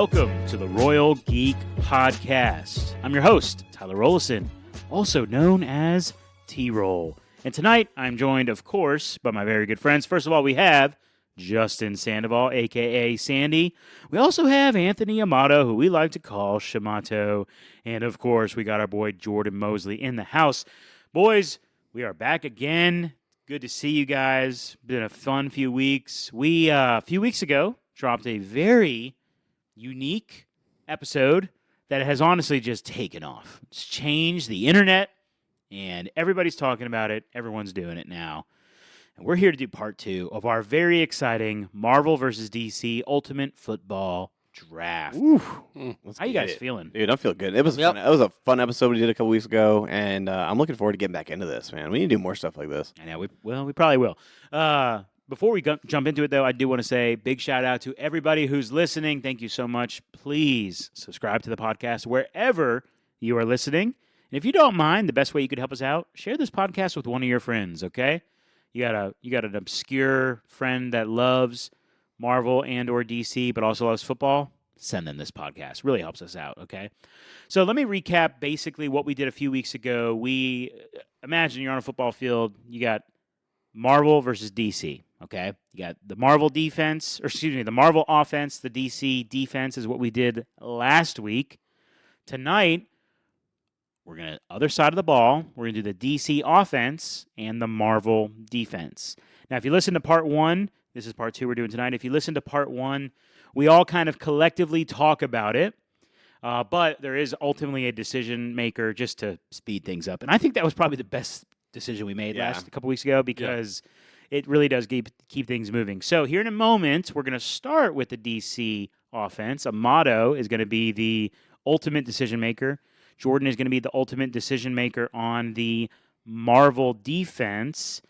welcome to the Royal Geek Podcast. I'm your host, Tyler Rollison, also known as T-Roll. And tonight, I'm joined, of course, by my very good friends. First of all, we have Justin Sandoval, a.k.a. Sandy. We also have Anthony Amato, who we like to call Shamato. And, of course, we got our boy Jordan Mosley in the house. Boys, we are back again. Good to see you guys. Been a fun few weeks. We, a few weeks ago, dropped a very unique episode that has honestly just taken off. It's changed the internet, and everybody's talking about it. Everyone's doing it now. And we're here to do part 2 of our very exciting Marvel vs. DC Ultimate Football Draft. How you guys feeling? Dude, I feel good. It was fun. It was a fun episode we did a couple weeks ago, and I'm looking forward to getting back into this, man. We need to do more stuff like this. I know. We probably will. Before we jump into it, though, I do want to say big shout out to everybody who's listening. Thank you so much. Please subscribe to the podcast wherever you are listening. And if you don't mind, the best way you could help us out, share this podcast with one of your friends, okay? You got an obscure friend that loves Marvel and or DC, but also loves football. Send them this podcast. Really helps us out, okay? So let me recap basically what we did a few weeks ago. Imagine you're on a football field. You got Marvel versus DC, okay? You got the Marvel the Marvel offense, the DC defense is what we did last week. Tonight, we're going to, other side of the ball, we're going to do the DC offense and the Marvel defense. Now, if you listen to part 1, this is part 2 we're doing tonight. If you listen to part 1, we all kind of collectively talk about it, but there is ultimately a decision maker just to speed things up. And I think that was probably the best decision we made a couple weeks ago because it really does keep things moving. So here in a moment, we're going to start with the DC offense. Amato is going to be the ultimate decision maker. Jordan is going to be the ultimate decision maker on the Marvel defense.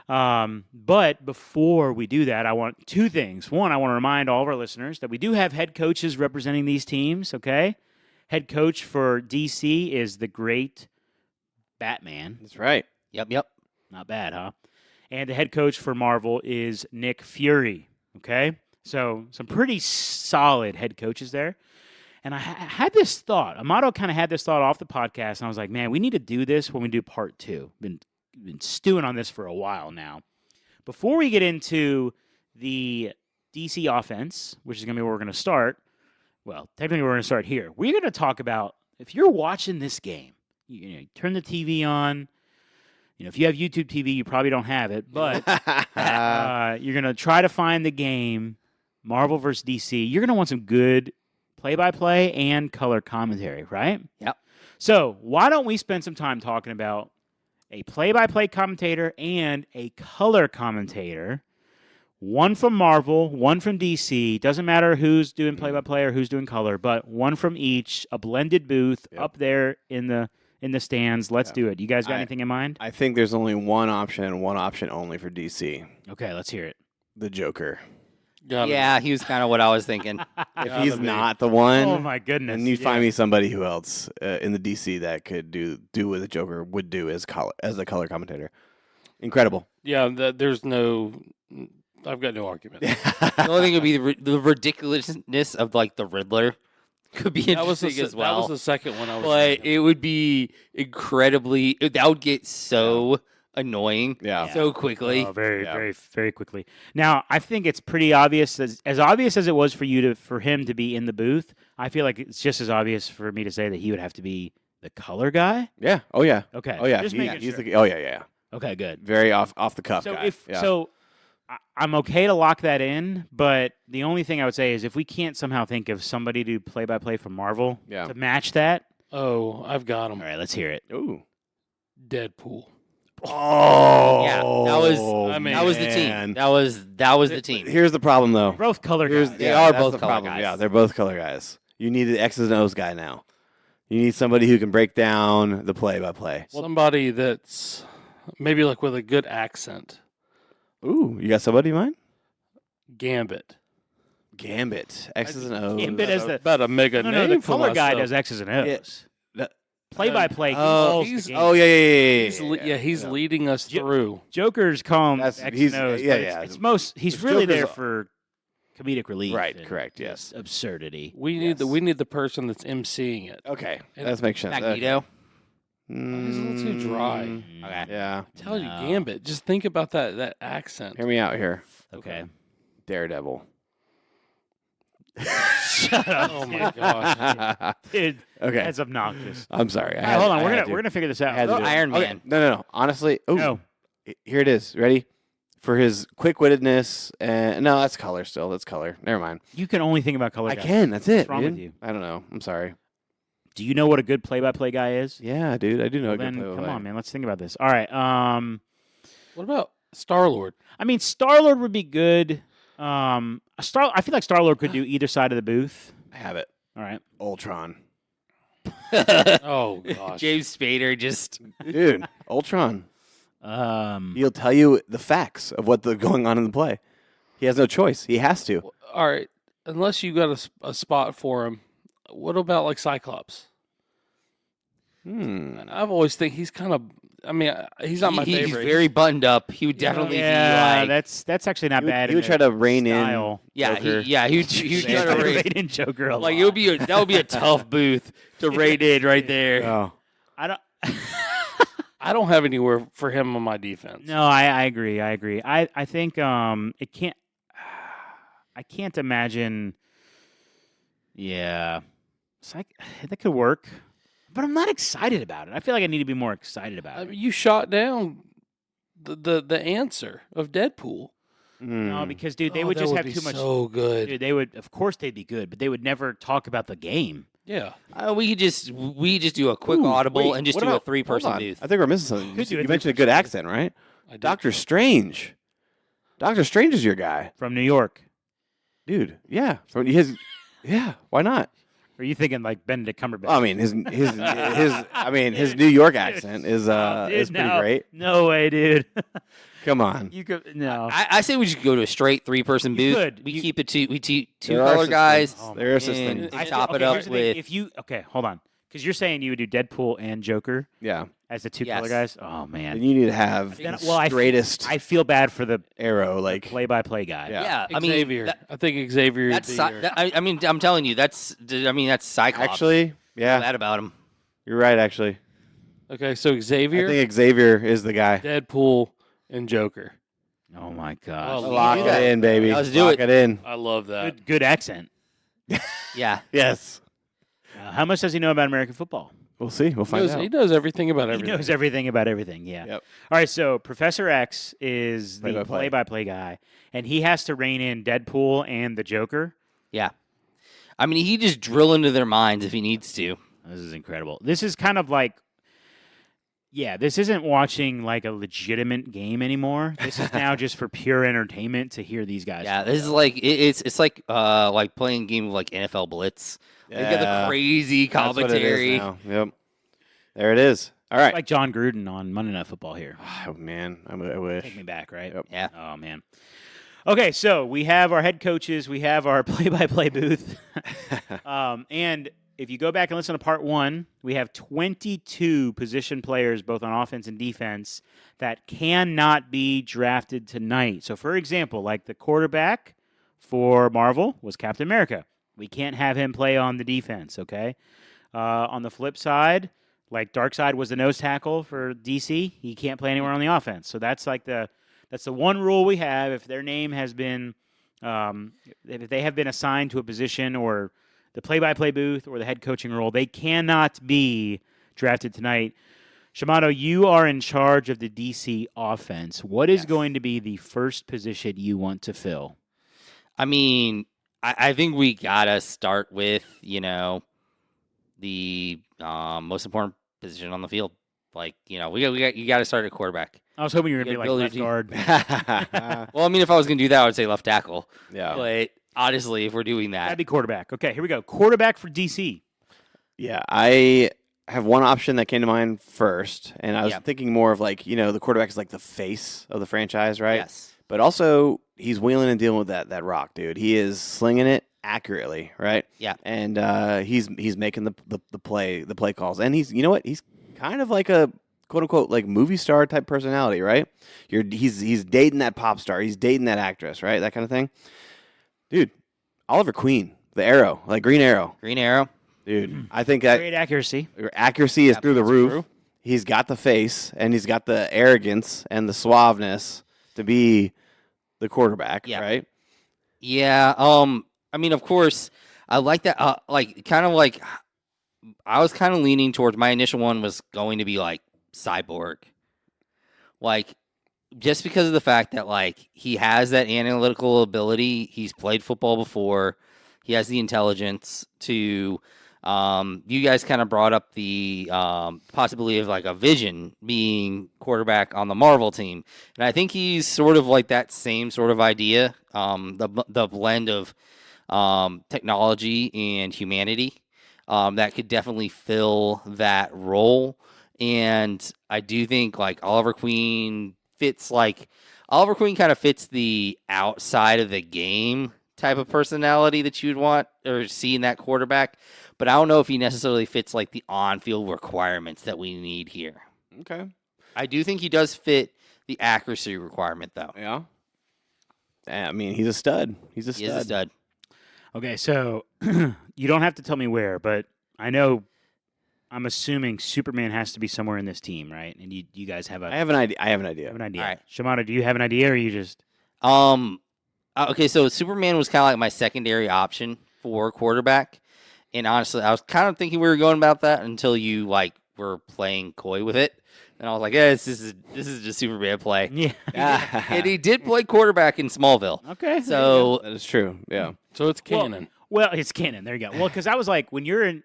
But before we do that, I want 2 things. One, I want to remind all of our listeners that we do have head coaches representing these teams, okay? Head coach for DC is the great Batman. That's right. Yep. Not bad, huh? And the head coach for Marvel is Nick Fury, okay? So some pretty solid head coaches there. And I had this thought. Amato kind of had this thought off the podcast, and I was like, man, we need to do this when we do part 2. Been stewing on this for a while now. Before we get into the DC offense, which is going to be where we're going to start, well, technically we're going to start here. We're going to talk about, if you're watching this game, you turn the TV on. If you have YouTube TV, you probably don't have it, but you're going to try to find the game, Marvel versus DC. You're going to want some good play-by-play and color commentary, right? Yep. So why don't we spend some time talking about a play-by-play commentator and a color commentator, one from Marvel, one from DC. Doesn't matter who's doing play-by-play or who's doing color, but one from each, a blended booth up there in the stands. Let's do it. You guys got anything in mind? I think there's only one option only for DC. Okay, let's hear it. The Joker. Yeah, he was kind of what I was thinking. If he's not the one, oh my goodness, then you find me somebody who else in the DC that could do what the Joker would do as a color commentator. Incredible. Yeah, I've got no argument. The only thing would be the ridiculousness of like the Riddler. Could be interesting as well. That was the second one I was But thinking. it would be incredibly. That would get so annoying so quickly. Oh, very, very quickly. Now, I think it's pretty obvious, as obvious as it was for him to be in the booth. I feel like it's just as obvious for me to say that he would have to be the color guy. Yeah. Oh yeah. Okay. Oh yeah. Just He's sure. oh yeah. Okay, good. Very off the cuff guy. I'm okay to lock that in, but the only thing I would say is if we can't somehow think of somebody to play-by-play from Marvel to match that. Oh, I've got him. All right, let's hear it. Ooh. Deadpool. Oh. Yeah, that was the team. That was the team. Here's the problem, though. Both color guys. They are both the color problem. guys. Yeah, they're both color guys. You need the X's and O's guy now. You need somebody who can break down the play-by-play. Somebody that's maybe like with a good accent. Ooh, you got somebody in mind? Gambit. X's and O's. Gambit is about a mega name. No, the for color guy myself. does X's and O's. Yeah. Play-by-play. He's leading us through. Joker's calm. That's- X he's- and O's, yeah, but yeah. He's really Joker's there for comedic relief. Right, and correct, just yes. absurdity. We need the person that's emceeing it. Okay, And- that makes sense. Magneto. He's a little too dry. Okay. Yeah. Tell you, No. Gambit. Just think about that accent. Hear me out here. Okay. Daredevil. Shut up, Oh my gosh. dude. Okay. That's obnoxious. I'm sorry. All right, hold on. I We're had gonna figure this out. had to Oh, do it. Iron Okay, Man. No. Honestly, No. here it is. Ready? For his quick-wittedness, and no, that's color still. That's color. Never mind. You can only think about color. I guys. can. That's it. What's wrong with dude. you? I don't know. I'm sorry. Do you know what a good play-by-play guy is? Yeah, dude. I do know. Well, a good then play-by-play. come on, man. Let's think about this. All right. What about Star-Lord? I mean, Star-Lord would be good. I feel like Star-Lord could do either side of the booth. I have it. All right. Ultron, Oh gosh. James Spader just dude. Ultron. Um, He'll tell you the facts of what's going on in the play. He has no choice. He has to. All right. Unless you got a spot for him, what about like Cyclops? I've always think he's kind of. I mean, he's not my he's favorite. very buttoned up. He would definitely yeah, be like, that's actually not bad. He would try to rein in. style. yeah, Joker. he would try to raise, in Joker a like lot. it would be that would be a tough booth to raid in right there. Oh, I don't. I don't have anywhere for him on my defense. No, I agree. I think it can't. I can't imagine. Yeah, that could work, but I'm not excited about it. I feel like I need to be more excited about I it. mean, you shot down the answer of Deadpool. No, because dude, they Oh, would that just would have be too much. So good. Dude, they would, of course, they'd be good, but they would never talk about the game. Yeah. We could just do a quick Ooh, audible wait, and just what do a about- 3-person hold on. booth. I think we're missing something. Could do You a mentioned a good 3-person accent, right? I did. Doctor Strange. Doctor Strange is your guy, From New York. dude. Yeah, yeah. Why not? Are you thinking like Benedict Cumberbatch? I mean, his his New York accent is Dude, pretty no. great. No way, dude. Come on. You could no. I say we just go to a straight 3-person You booth. could. We You- keep it two There are color such guys. things. Oh, There are such and- things. and top it here's up the thing. with If you hold on, because you're saying you would do Deadpool and Joker Yeah. as the two Yes. color guys. Oh man, And you need to have Then- the well, I- straightest I feel bad for the arrow. Like, play-by-play guy. Yeah. yeah. I mean, Xavier. I think Xavier. that's would be your- I mean, I'm telling you, that's Cyclops. actually, yeah, that about him. you're right. Actually, Okay, so I Xavier, think Xavier is the guy. Deadpool, and Joker. Oh my gosh. Oh, Lock do it that. in, baby. Let's do Lock it. in. I love that. Good accent. Yeah. Yes. How much does he know about American football? We'll see. We'll find He out. knows everything about He everything. knows everything about everything. Yeah. Yep. All right. So Professor X is the Play-by-play. play-by-play guy, and he has to rein in Deadpool and the Joker. Yeah. I mean, he just drill into their minds if he needs to. This is incredible. This is kind of like, yeah, this isn't watching like a legitimate game anymore. This is now just for pure entertainment to hear these guys. Yeah, this is like it's like playing a game of like NFL Blitz. They got the Yeah. crazy That's what it is commentary. now. Yep. There it is. All right. Like John Gruden on Monday Night Football here. Oh man, I wish. Take me back, right? Yep. Yeah. Oh man. Okay, so we have our head coaches, we have our play-by-play booth, and if you go back and listen to part 1, we have 22 position players, both on offense and defense, that cannot be drafted tonight. So, for example, like the quarterback for Marvel was Captain America. We can't have him play on the defense. Okay. On the flip side, like Darkseid was the nose tackle for DC, he can't play anywhere on the offense. So that's like that's the one rule we have. If their name has been, if they have been assigned to a position or the play-by-play booth or the head coaching role, they cannot be drafted tonight. Shimano, you are in charge of the DC offense. What is going to be the first position you want to fill? I mean, I think we gotta start with the most important position on the field. Like you got to start at quarterback. I was hoping you were going to be Yeah, like build left your guard. Well, I mean, if I was gonna do that, I would say left tackle. Yeah. But honestly, if we're doing That'd that, be quarterback. Okay, here we go. Quarterback for DC. Yeah, I have one option that came to mind first, and I was Yep. thinking more of like, the quarterback is like the face of the franchise, right? yes, But also, he's wheeling and dealing with that rock, dude. He is slinging it accurately, right? Yeah. And he's making the play calls, and he's he's kind of like a quote unquote like movie star type personality, right? He's dating that pop star, he's dating that actress, right? That kind of thing. Dude, Oliver Queen, the arrow, like Green Arrow. Green Arrow. Dude, I think that Great accuracy. accuracy is through the roof. true. He's got the face, and he's got the arrogance and the suaveness to be the quarterback, Yeah. right? Yeah. I mean, of course, I like that. I was kind of leaning towards my initial one was going to be like Cyborg, like just because of the fact that like he has that analytical ability. He's played football before. He has the intelligence to. You guys kind of brought up the possibility of like a Vision being quarterback on the Marvel team, and I think he's sort of like that same sort of idea. The blend of technology and humanity that could definitely fill that role, and I do think like Oliver Queen kind of fits the outside of the game type of personality that you'd want or see in that quarterback. But I don't know if he necessarily fits like the on-field requirements that we need here. Okay. I do think he does fit the accuracy requirement, though. Yeah. I mean, he's a stud. He is a stud. Okay, so you don't have to tell me where, but I'm assuming Superman has to be somewhere in this team, right? And you guys have I have an idea. have an idea. All right. Shimano, do you have an idea, or you just? Okay, so Superman was kind of like my secondary option for quarterback. And honestly, I was kind of thinking we were going about that until you like were playing coy with it, and I was like, "Yeah, this is just Superman play." Yeah. And he did play quarterback in Smallville. Okay. So That is true. Yeah. So it's canon. Well, it's canon. There you go. Well, because I was like, when you're in,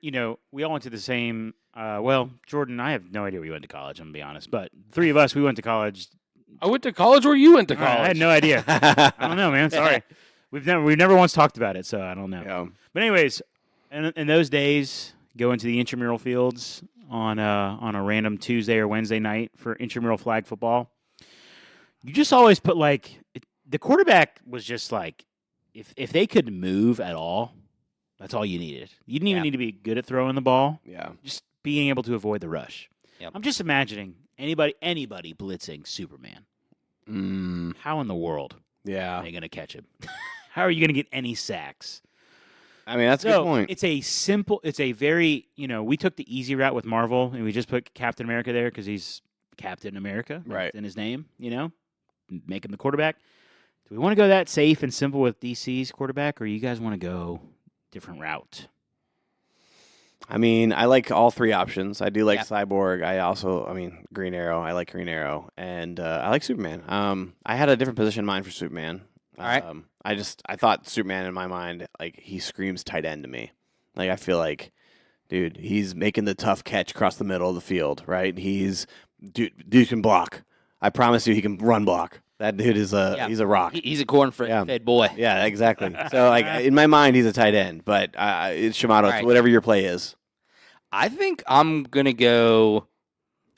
we all went to the same. Jordan, I have no idea where you went to college. I'm gonna be honest, but three of us, we went to college. I went to college where you went to All right, college. I had no idea. I don't know, man. Sorry. We've never once talked about it, so I don't know. Yeah. But anyways, in those days, going to the intramural fields on a random Tuesday or Wednesday night for intramural flag football, you just always put the quarterback was just like if they could move at all, that's all you needed. You didn't even need to be good at throwing the ball. Yeah. Just being able to avoid the rush. Yep. I'm just imagining anybody blitzing Superman. How in the world Yeah. are they going to catch him? How are you going to get any sacks? I mean, that's a good point. It's a very, we took the easy route with Marvel, and we just put Captain America there because he's Captain America. Right. It's in his name, make him the quarterback. Do we want to go that safe and simple with DC's quarterback, or you guys want to go different route? I mean, I like all three options. I do like Cyborg. Green Arrow. I like Green Arrow, and I like Superman. I had a different position in mind for Superman. All right. I thought Superman in my mind, like he screams tight end to me. Like I feel like, dude, he's making the tough catch across the middle of the field, right? Dude can block. I promise you, he can run block. That dude is he's a rock. He's a corn-fed boy. Yeah, exactly. So like in my mind, he's a tight end, but it's Shimano. Right. It's whatever your play is. I think I'm gonna go.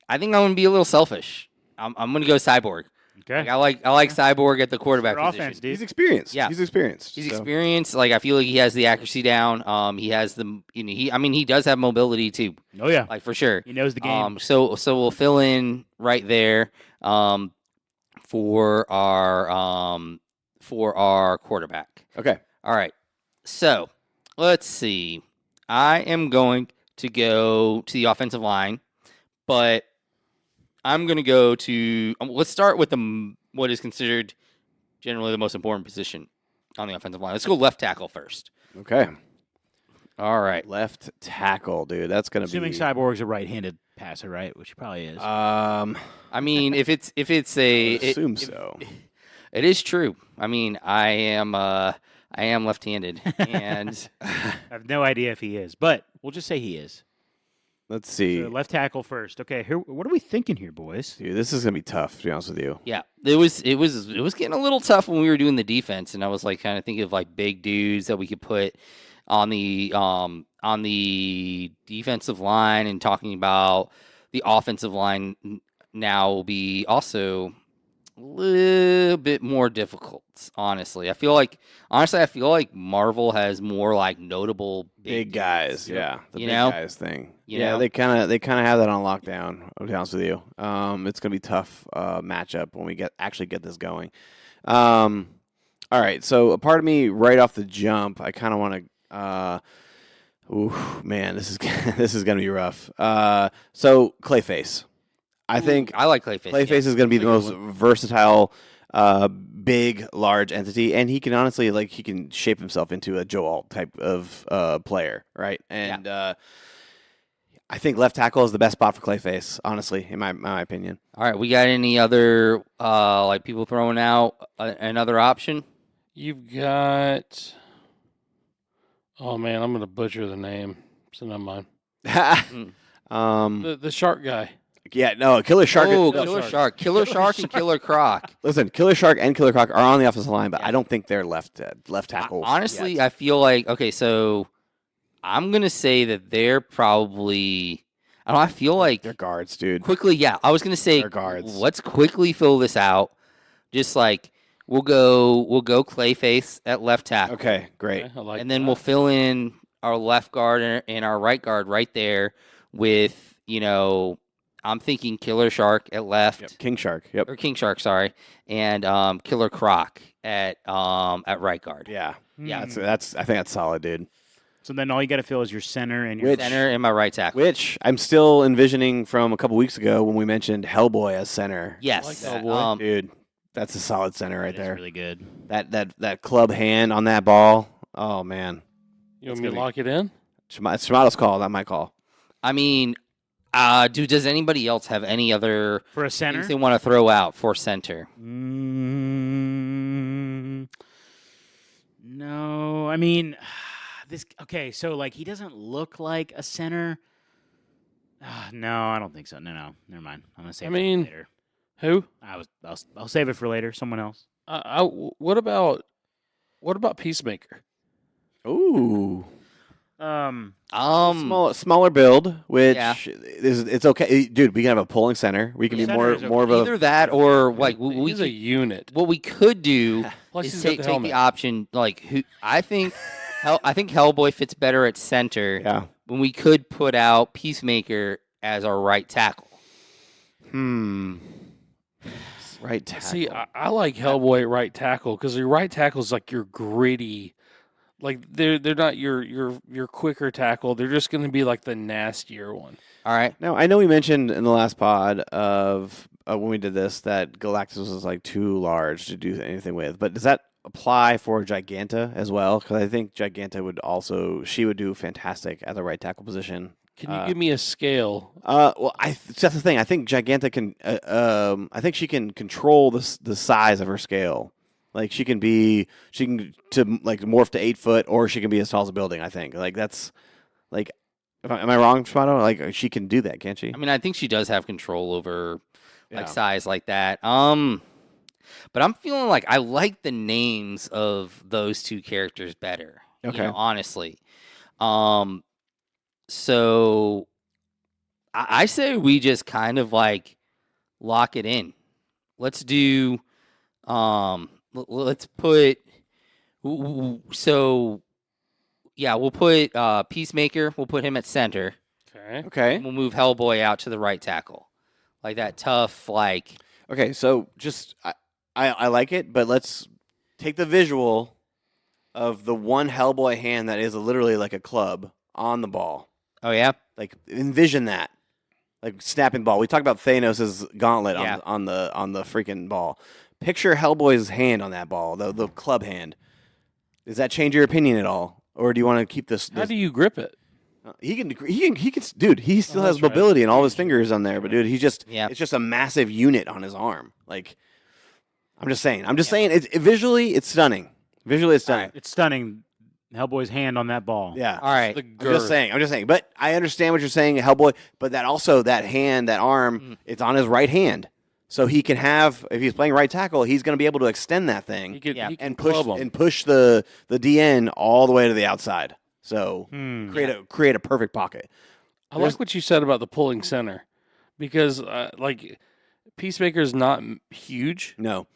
I think I'm gonna be a little selfish. I'm gonna go Cyborg. Okay. Like, I like Cyborg at the quarterback Your position. offense, dude. He's experienced. Yeah. He's experienced. He's so. experienced. Like I feel like he has the accuracy down. He has the he does have mobility too. Oh yeah. Like for sure. He knows the game. So we'll fill in right there. For our quarterback. Okay. All right. So let's see. I am going to go to the offensive line, but I'm going to go to. Let's start with what is considered generally the most important position on the offensive line. Let's go left tackle first. Okay. All right. Left tackle, dude. That's gonna Assuming be. Cyborg's a right-handed passer, right? Which he probably is. I mean, if it's assume so. It is true. I mean, I am left-handed, and I have no idea if he is, but we'll just say he is. Let's see. So left tackle first. Okay, here. What are we thinking here, boys? Dude, this is gonna be tough. To be honest with you. yeah, it was getting a little tough when we were doing the defense, and I was like kind of thinking of like big dudes that we could put on the defensive line, and talking about the offensive line now will be also a little bit more difficult. Honestly, I feel like Marvel has more like notable Big guys, dudes. yeah, the You big know? guys thing. You Yeah, know? they kind of have that on lockdown. To be honest with you, it's gonna be a tough matchup when we actually get this going. All right, so a part of me right off the jump, I kind of want to. Ooh, man, this is this is gonna be rough. So Clayface, I think I like Clayface. Clayface yeah. is gonna be the That's a most good versatile, big, large entity, and he can honestly he can shape himself into a Joe Alt type of player, right? And I think left tackle is the best spot for Clayface, honestly, in my opinion. All right, we got any other like people throwing out another option? You've got. Oh man, I'm gonna butcher the name. So never mind. The shark guy. Yeah, no, Killer Shark. Oh, no, Killer Shark, Killer Shark, and Killer Croc. Listen, Killer Shark and Killer Croc are on the offensive line, but Yeah. I don't think they're left tackles. Honestly, yet. I feel like okay. So I'm gonna say that they're probably. I don't know. I feel like they're guards, dude. quickly. Yeah, I was gonna say They're guards. let's quickly fill this out. Just like we'll go Clayface at left tackle. Okay, great. Okay, I like And then that. we'll fill in our left guard and our right guard right there with, I'm thinking Killer Shark at left. Yep. King Shark. Yep. Or King Shark, sorry. And Killer Croc at right guard. Yeah. Yeah. That's. I think that's solid, dude. So then all you got to fill is your center and your Which- Center and my right tackle. Which I'm still envisioning from a couple weeks ago when we mentioned Hellboy as center. Yes. I like Hellboy. Dude, that's a solid center right That is there. really good. That club hand on that ball. Oh man, You want That's me to gonna lock it in? it's Shimato's call, not my call. I mean, does anybody else have any other For a center? things they want to throw out for center? No, I mean, this. Okay, so like he doesn't look like a center. No, I don't think so. No, never mind. I'm gonna save it mean- for later. Who? I'll save it for later. Someone else. What about Peacemaker? Ooh, smaller build, which Yeah. it's okay, dude. We can have a pulling center. We can be Center more is more of a. Either that or like we He's a unit. what we could do Plus, is he's got take the the helmet. option like who I think Hellboy fits better at center. Yeah. When we could put out Peacemaker as our right tackle. Right tackle. See, I like Hellboy at right tackle because your right tackle is like your gritty, like they're not your quicker tackle. They're just going to be like the nastier one. All right. Now, I know we mentioned in the last pod of when we did this that Galactus was like too large to do anything with, but does that apply for Giganta as well? Because I think Giganta would do fantastic at the right tackle position. Can you give me a scale? Well, that's the thing. I think Giganta can. I think she can control the size of her scale. Like she can morph to 8 foot, or she can be as tall as a building. I think that's like. Am I wrong, Shmato? Like she can do that, can't she? I mean, I think she does have control over Yeah. size like that. But I'm feeling like I like the names of those two characters better. Okay. Honestly. So I say we just kind of like lock it in. Let's do let's put so yeah, we'll put Peacemaker, we'll put him at center. Okay. Okay. We'll move Hellboy out to the right tackle. Like that tough Okay. So just I like it, but let's take the visual of the one Hellboy hand that is literally like a club on the ball. Oh yeah? Like envision that, like snapping the ball. We talked about Thanos' gauntlet Yeah. on the freaking ball. Picture Hellboy's hand on that ball, the club hand. Does that change your opinion at all, or do you want to keep this? How do you grip it? He can, dude. He still has that's right. mobility and all his fingers on there, but dude, it's just a massive unit on his arm. Like, I'm just saying. It's visually, it's stunning. Visually, it's stunning. It's stunning. Hellboy's hand on that ball. Yeah. All right. The I'm just saying. But I understand what you're saying, Hellboy. But that hand, that arm, it's on his right hand. So he can have, if he's playing right tackle, he's going to be able to extend that thing He can and club 'em. push the DN all the way to the outside. So create a perfect pocket. I like what you said about the pulling center because Peacemaker is not huge. No,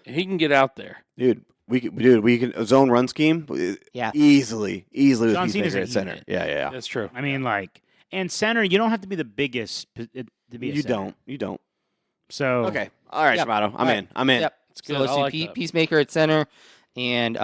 He can get out there. dude, we can zone run scheme. Yeah. easily with John Cena's Peacemaker a at center. unit. Yeah. That's true. I mean, and center, you don't have to be the biggest to be a You center. don't. So Okay. All right, Yep. Shmato. I'm All in. I'm in. Yep. good. So let's I do like that. Peacemaker at center, And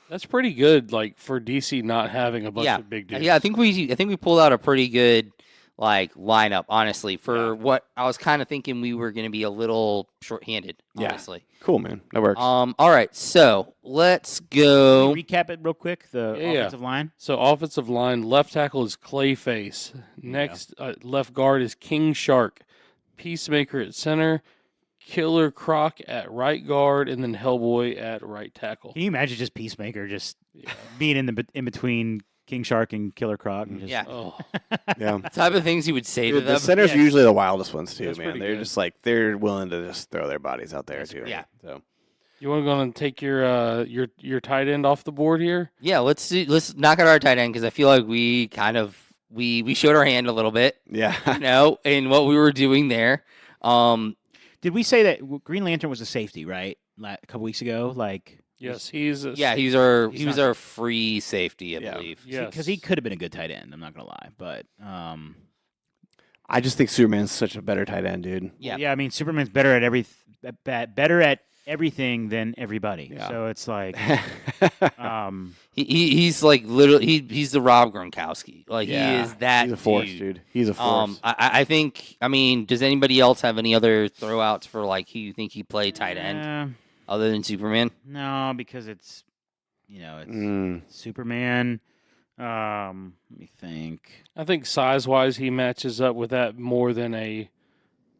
That's pretty good, like for DC not having a bunch yeah, of big dudes. yeah, I think we pulled out a pretty good like lineup, honestly, for what I was kind of thinking we were going to be a little short-handed, Yeah. honestly. Cool, man. That works. All right, so let's go. Can we recap it real quick. The Yeah. offensive line. So offensive line, left tackle is Clayface. Next, left guard is King Shark. Peacemaker at center. Killer Croc at right guard, and then Hellboy at right tackle. Can you imagine just Peacemaker just being in between King Shark and Killer Croc? And just, Yeah. Oh, yeah. The type of things you would say to Dude, the them. centers are Yes. usually the wildest ones too, That's man. pretty They're good. just like they're willing to just throw their bodies out there too. Yeah. So you want to go and take your tight end off the board here? Yeah, let's knock out our tight end because I feel like we kind of we showed our hand a little bit, yeah. in what we were doing there. Did we say that Green Lantern was a safety, right? A couple weeks ago? Like, Yes, he's a, Yeah, he was our free safety, I Yeah. believe. yes. because he could have been a good tight end. I'm not going to lie. But, I just think Superman's such a better tight end, dude. Yeah. yeah, I mean, Superman's better at everything than everybody. Yeah. So it's like, He's like literally he's the Rob Gronkowski. Like Yeah. he is that He's a force, dude. dude. He's a force. I think. I mean, does anybody else have any other throwouts for like who you think he played tight end other than Superman? No, because it's it's Mm. Superman. Let me think. I think size-wise, he matches up with that more than a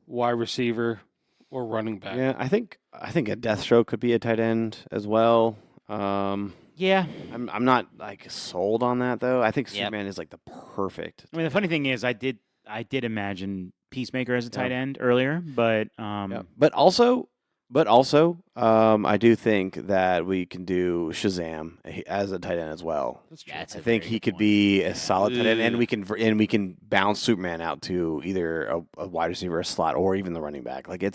wide receiver or running back. Yeah, I think a Deathstroke could be a tight end as well. Yeah. I'm not like sold on that though. I think Yep. Superman is like the perfect. I mean, the funny thing is, I did imagine Peacemaker as a tight end earlier, but Yeah. But also, I do think that we can do Shazam as a tight end as well. That's true. Yeah, it's I a think very he good could point. be a solid tight end, and Ooh. we can bounce Superman out to either a wide receiver, a slot, or even the running back. Like he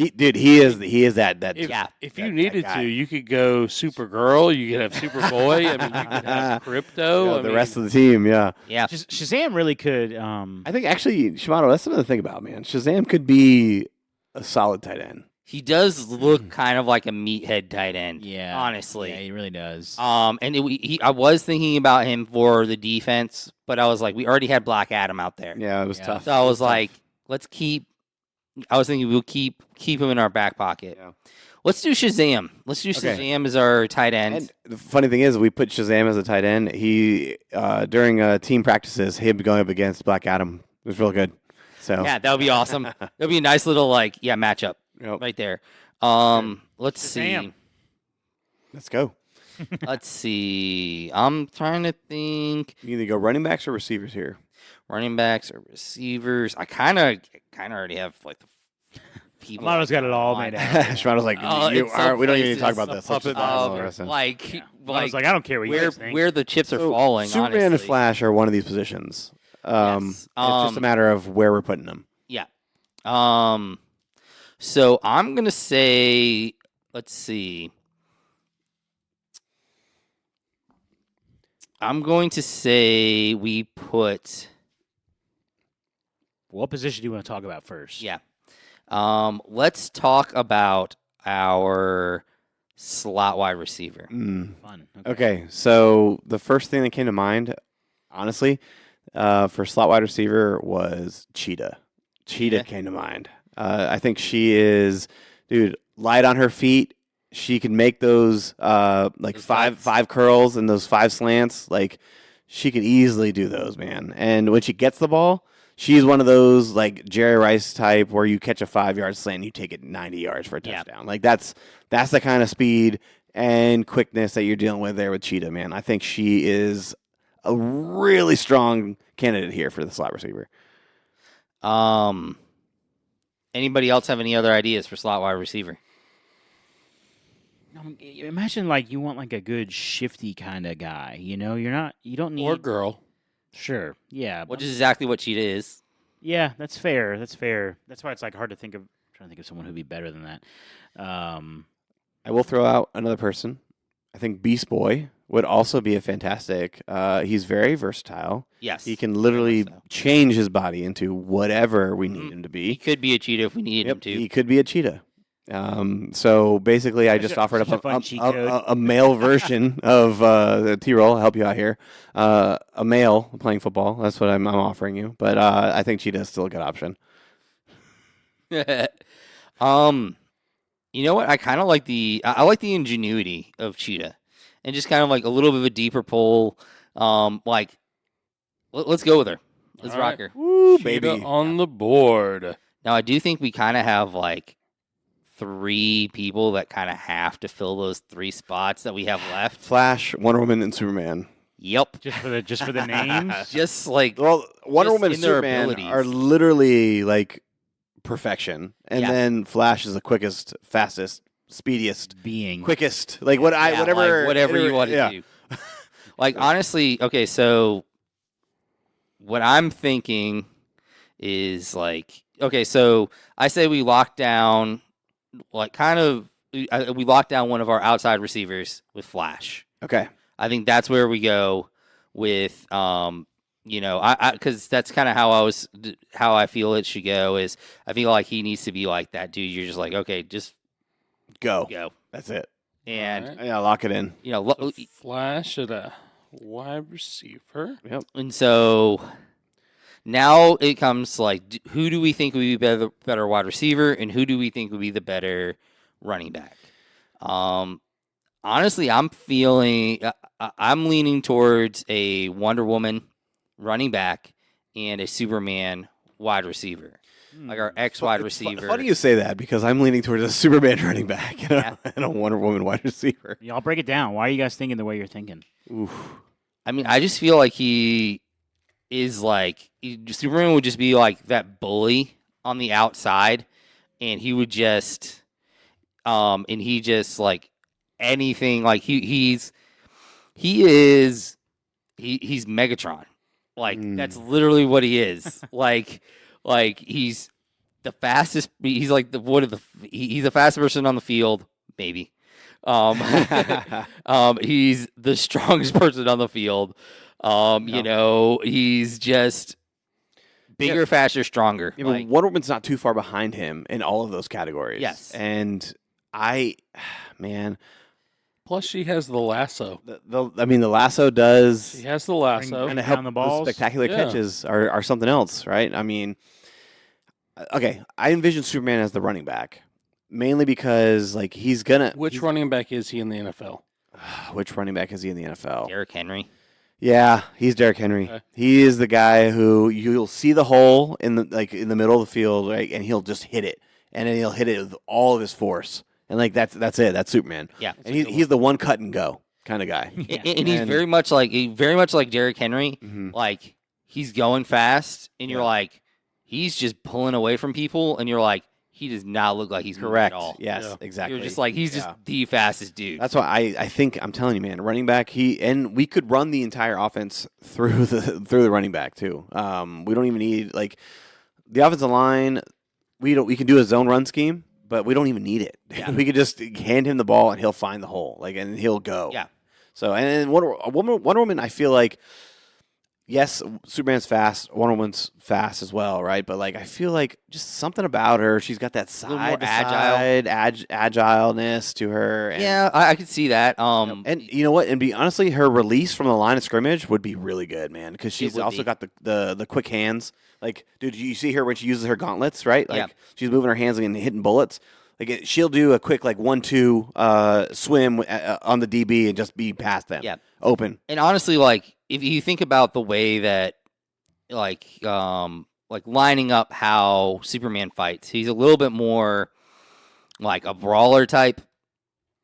is that If, Yeah. if that- you that needed guy. to, you could go Supergirl. You could have Superboy. I mean, you could have Crypto. the rest of the team. Yeah, Yeah. Shazam really could. I think actually Shimano. That's something to think about, man. Shazam could be a solid tight end. He does look kind of like a meathead tight end. Yeah, honestly. yeah, he really does. And I was thinking about him for the defense, but I was like, we already had Black Adam out there. Yeah, it was Yeah. tough. So I was like, let's keep. I was thinking we'll keep him in our back pocket. Yeah. Let's do Shazam. Let's do Okay. Shazam as our tight end. And the funny thing is, we put Shazam as a tight end. He during team practices, him going up against Black Adam was real good. So Yeah, that would be awesome. That'd be a nice little matchup Yep. right there. Let's see. Shazam. Let's go. Let's see. I'm trying to think. You can either go running backs or receivers here. Running backs or receivers. I kind of already have like the people. Amano's got it all on. made out. Shimano's like, Oh, you in some are, we don't even need to talk places, about this. a Let's just puppet talk about the Um, rest of it. like, I was like, I don't care what you where guys think. where the chips are So, falling. Superman honestly. and Flash are one of these positions. Yes. It's just a matter of where we're putting them. Yeah. So I'm gonna say, let's see. I'm going to say we put. What position do you want to talk about first? Yeah. Let's talk about our slot wide receiver. Fun. Okay, so the first thing that came to mind, honestly, for slot wide receiver was Cheetah. Cheetah came to mind. I think she is, dude, light on her feet. She can make those like Those five curls and those 5 slants. Like she can easily do those, man. And when she gets the ball, she's one of those like Jerry Rice type where you catch a 5-yard slant and you take it 90 yards for a Yeah. touchdown. Like that's the kind of speed and quickness that you're dealing with there with Cheetah, man. I think she is a really strong candidate here for the slot receiver. Anybody else have any other ideas for slot wide receiver? Imagine like you want like a good shifty kind of guy. You don't need Or girl. Sure. Yeah. Which is exactly what Cheetah is. Yeah, that's fair. That's fair. That's why it's like hard to think of. Trying to think of someone who'd be better than that. I will throw out another person. I think Beast Boy would also be a fantastic. He's very versatile. Yes. He can literally versatile. change his body into whatever we need him to He be. could be a Cheetah if we needed him to. He could be a cheetah. So basically, I just offered such a up fun cheat code. a male version of the T-roll. I'll help you out here. A male playing football. That's what I'm offering you. But I think Cheetah is still a good option. You know what? I kind of like I like the ingenuity of Cheetah, and just kind of like a little bit of a deeper pull. Like, let's go with her. Let's All rock right. her. Woo, Cheetah baby. on the board. Now, I do think we kind of have like 3 people that kind of have to fill those 3 spots that we have left. Flash, Wonder Woman, and Superman. Yep. Just for the names. Just like Well, Wonder Just Woman and in their Superman abilities. are literally like perfection, and Yeah. then Flash is the quickest, fastest, speediest, being quickest. Like what I yeah, whatever like, whatever you want to yeah. do. Like, honestly, okay, so what I'm thinking is like, okay, so I say we lock down, like, we lock down one of our outside receivers with Flash. Okay. I think that's where we go with, because that's kind of how I feel it should go. Is I feel like he needs to be like that dude. You're just like, okay, just Go. go, That's it. and All right. Yeah, lock it in. lo- Flash at a wide receiver. Yep. and so now it comes to like, who do we think would be better wide receiver, and who do we think would be the better running back? Honestly, I'm leaning towards a Wonder Woman running back and a Superman wide receiver, like our ex wide receiver. Funny you say that because I'm leaning towards a Superman running back and, Yeah. and a Wonder Woman wide receiver. Y'all break it down. Why are you guys thinking the way you're thinking? Oof. I mean, I just feel like he is like Superman would just be like that bully on the outside, and he would just, and he just like anything like he's Megatron, like that's literally what he is. like he's the fastest. He's like he's the fastest person on the field, maybe. He's the strongest person on the field. He's just bigger, faster, stronger. Yeah, but Wonder Woman's not too far behind him in all of those categories. Yes. And man, Plus, she has the lasso. the lasso does She has the lasso. kind of down help. the balls. Spectacular Yeah. catches are something else, right? I mean, okay, I envision Superman as the running back, mainly because like he's gonna. Which running back is he in the NFL? Which running back is he in the NFL? Derrick Henry. Yeah, he's Derrick Henry. Okay. He is the guy who you'll see the hole in the middle of the field, right? And he'll just hit it, and then he'll hit it with all of his force, and like that's it. That's Superman. Yeah. And he's the one cut and go kind of guy. And he's And- very much like Derrick Henry. Mhm. Like he's going fast, and you're Yeah. like, he's just pulling away from people, and you're like, he does not look like he's moving Correct. at all. Yes, Yeah. exactly. You're just like, he's Yeah. just the fastest dude. That's why I think I'm telling you, man, running back. And we could run the entire offense through the running back too. We don't even need like the offensive line. We can do a zone run scheme, but we don't even need it. Yeah. We could just hand him the ball and he'll find the hole, and he'll go. Yeah. So and Wonder Woman, I feel like. Yes, Superman's fast. Wonder Woman's fast as well, right? But like, I feel like just something about her. She's got that little more side agileness to her. And, Yeah, I could see that. and you know what? And be honestly, her release from the line of scrimmage would be really good, man, because she's would also be. got the quick hands. Like, dude, you see her when she uses her gauntlets, right? Like, Yeah. she's moving her hands and hitting bullets. Like, she'll do a quick 1-2 swim on the DB and just be past them. Yeah. Open. And honestly, like if you think about the way that, like lining up how Superman fights, he's a little bit more like a brawler type,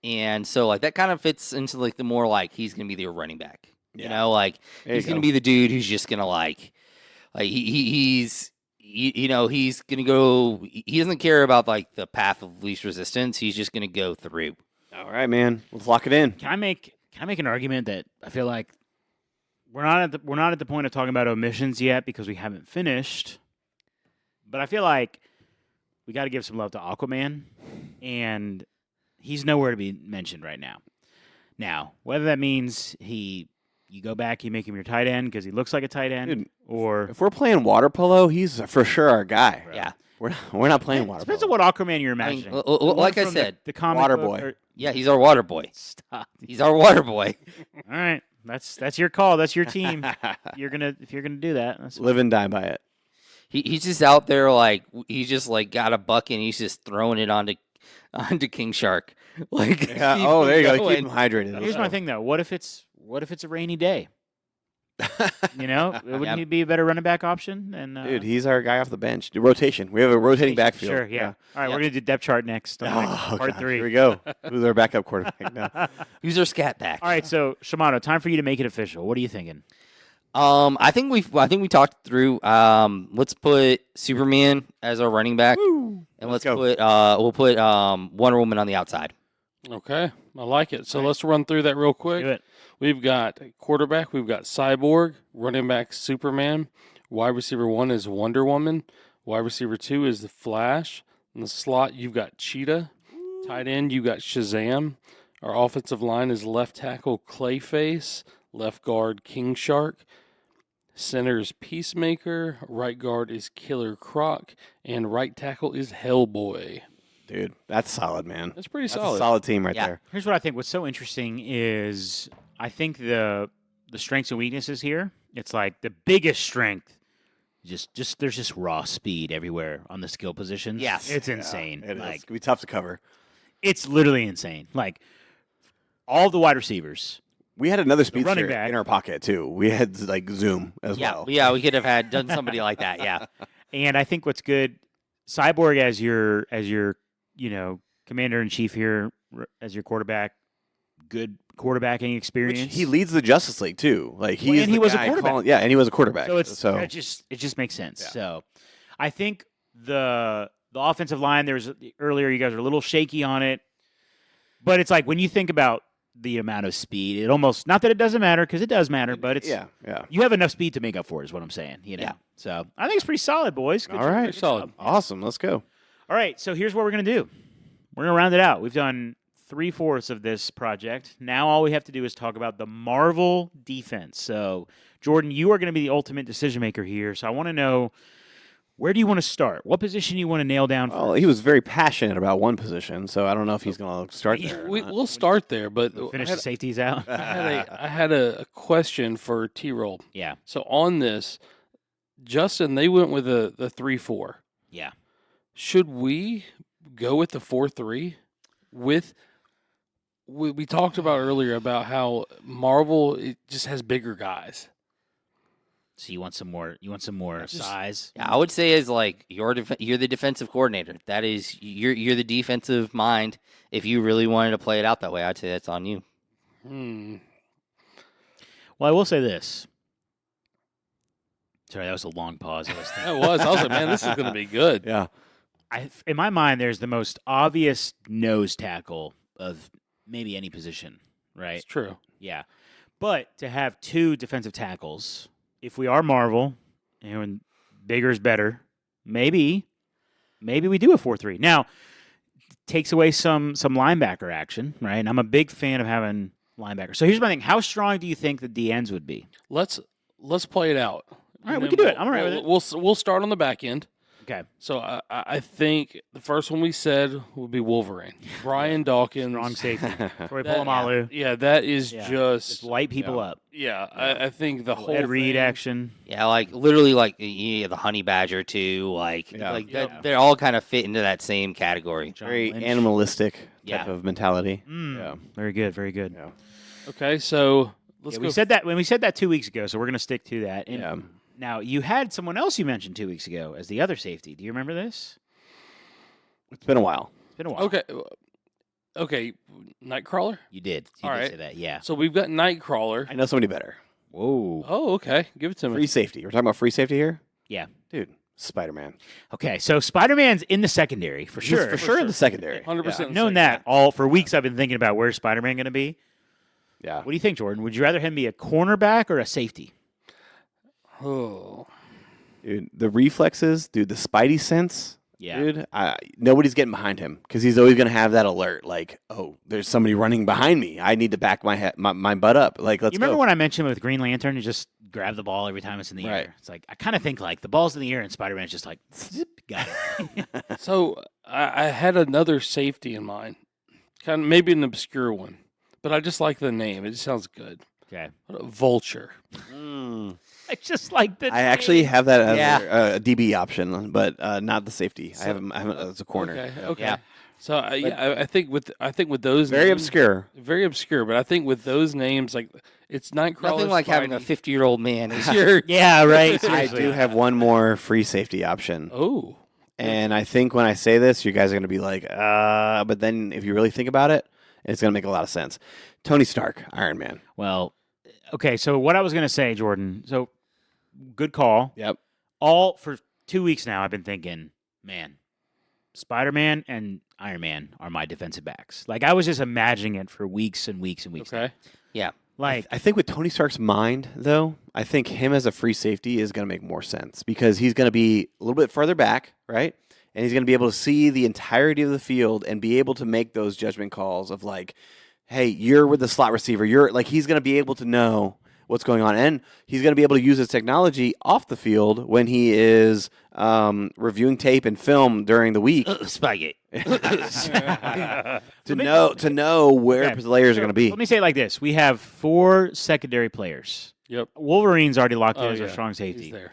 and so like that kind of fits into like the more like he's gonna be the running back. You Yeah. know, like There he's you gonna go. be the dude who's just gonna he's gonna go. He doesn't care about like the path of least resistance. He's just gonna go through. All right, man. Let's lock it in. Can I make an argument that I feel like we're not at the point of talking about omissions yet because we haven't finished, but I feel like we got to give some love to Aquaman, and he's nowhere to be mentioned right now. Now, whether that means you go back, you make him your tight end because he looks like a tight end, Dude, or If we're playing water polo, he's for sure our guy. Yeah. We're not playing water. Depends polo. on what Aquaman you're I mean, imagining. l- l- The one like I from said, the comic Water book boy. or- yeah, he's our water boy. Stop. He's our water boy. All right, that's your call. That's your team. If you're gonna do that. That's Live and die by it. He's just out there like he's just like got a bucket and he's just throwing it onto King Shark. Like Yeah. keep Oh, there you go. going. Keep him hydrated. Here's my thing though. What if it's a rainy day? You know, wouldn't Yeah. he be a better running back option? And Dude, he's our guy off the bench. Do rotation. We have a rotating backfield. Sure, yeah. All right, Yeah. we're gonna do depth chart next. on Oh, part gosh, 3. Here we go. Who's our backup quarterback now? Who's our scat back? All right, so Shimano, time for you to make it official. What are you thinking? I think we talked through. Let's put Superman as our running back, and Let's let's go. put we'll put Wonder Woman on the outside. Okay, I like it. So let's run through that real quick. Do it. We've got quarterback. We've got Cyborg. Running back Superman. Wide receiver 1 is Wonder Woman. Wide receiver 2 is the Flash. In the slot, you've got Cheetah. Tight end, you got Shazam. Our offensive line is left tackle Clayface. Left guard King Shark. Center is Peacemaker. Right guard is Killer Croc. And right tackle is Hellboy. Dude, that's solid, man. That's pretty That's solid. a solid team right Yeah. there. Here's what I think. What's so interesting is I think the strengths and weaknesses here. It's like the biggest strength. Just there's just raw speed everywhere on the skill positions. Yes. It's insane. It is. Like It's gonna be tough to cover. it's literally insane. Like all the wide receivers. We had another running speedster back. in our pocket too. We had like Zoom as Yeah, well. yeah, we could have done somebody like that. Yeah, And I think what's good, Cyborg as your commander in chief here as your quarterback, good quarterbacking experience. Which he leads the Justice League too. Like Well, he's and he the was a guy quarterback. calling- yeah, and he was a quarterback. So it just makes sense. Yeah. So I think the offensive line earlier you guys were a little shaky on it, but it's like when you think about the amount of speed, it almost not that it doesn't matter because it does matter, but it's yeah. you have enough speed to make up for it is what I'm saying. You know. Yeah. So I think it's pretty solid, boys. Good All job. right. Good Solid. job. Awesome. Let's go. All right, so here's what we're going to do. We're going to round it out. We've done 3/4 of this project. Now all we have to do is talk about the Marvel defense. So, Jordan, you are going to be the ultimate decision maker here. So I want to know, where do you want to start? What position you want to nail down Well, first? he was very passionate about one position, so I don't know if he's going to start there. or not. We'll start there, but Finish I the safeties out. I had a question for T-Roll. Yeah, So on this, Justin, they went with the 3-4. yeah. Should we go with the 4-3? We talked about earlier about how Marvel it just has bigger guys. So you want some more? You want some more Just- size? yeah. I would say is like you're the defensive coordinator. That is you're the defensive mind. If you really wanted to play it out that way, I'd say that's on you. Well, I will say this. Sorry, that was a long pause. I was thinking. That was. I was like, man, this is going to be good. Yeah. In my mind, there's the most obvious nose tackle of maybe any position, right? It's true. Yeah. But to have 2 defensive tackles, if we are Marvel, and bigger is better, maybe we do a 4-3. Now, takes away some linebacker action, right? And I'm a big fan of having linebackers. So here's my thing. How strong do you think the D ends would be? Let's play it out. All right, And we then can do it. I'm all right with it. We'll start on the back end. Okay. So I think the first one we said would be Wolverine. Brian Dawkins. Strong safety. Troy That- Polamalu. Yeah, that is Yeah. just Just light people up. Yeah, I think the whole Ed Reed thing- action. Yeah, like literally like yeah, the honey badger too. Like Yeah. like Yep. that, they're all kind of fit into that same category. John Very Lynch. animalistic type Yeah. of mentality. Mm, Yeah. Very good. Very good. Yeah. Okay, so let's Yeah, go. we said that when we said that 2 weeks ago, so we're going to stick to that. And Yeah. now you had someone else you mentioned 2 weeks ago as the other safety. Do you remember this? It's been a while. It's been a while. Okay, Nightcrawler. You did. You All did right. say that. Yeah. So we've got Nightcrawler. I know somebody better. Whoa. Oh, okay. Give it to me. Free safety. We're talking about free safety here? Yeah. Dude, Spider-Man. Okay. So Spider-Man's in the secondary for He's sure. For sure in the secondary. 100%. I've known that all for weeks. I've been thinking about where's Spider-Man going to be. Yeah. What do you think, Jordan? Would you rather him be a cornerback or a safety? Oh, Dude, the reflexes, dude, the spidey sense. Yeah. Dude, nobody's getting behind him because he's always going to have that alert like, oh, there's somebody running behind me. I need to back my butt up. Like, let's You remember go. when I mentioned with Green Lantern, you just grab the ball every time it's in the Right. air? It's like, I kind of think like the ball's in the air and Spider-Man's just like, zip, Got it. So I had another safety in mind, kind of maybe an obscure one, but I just like the name. It just sounds good. Okay. Vulture. I just like the I actually name. have that as Yeah. a DB option, but not the safety. I haven't as a corner. Okay. Yeah. So I think with those Very names, obscure. very obscure, but I think with those names, like it's Nightcrawler. Nothing like having a Spidey. 50-year-old man as your. Yeah, right. I Seriously. do have one more free safety option. Oh, And I think when I say this, you guys are going to be like, but then if you really think about it, it's going to make a lot of sense. Tony Stark, Iron Man. Well, okay. So what I was going to say, Jordan. So good call. Yep. All for 2 weeks now, I've been thinking, man, Spider-Man and Iron Man are my defensive backs. Like I was just imagining it for weeks and weeks and weeks. okay. Yeah. Like I think with Tony Stark's mind, though, I think him as a free safety is going to make more sense because he's going to be a little bit further back, right? And he's going to be able to see the entirety of the field and be able to make those judgment calls of like, hey, you're with the slot receiver. You're like, he's going to be able to know what's going on. And he's going to be able to use his technology off the field when he is reviewing tape and film during the week Spygate. to know where Okay, players are going to be. Let me say it like this: we have 4 secondary players. Yep. Wolverine's already locked in Oh, as our yeah. strong He's safety. there.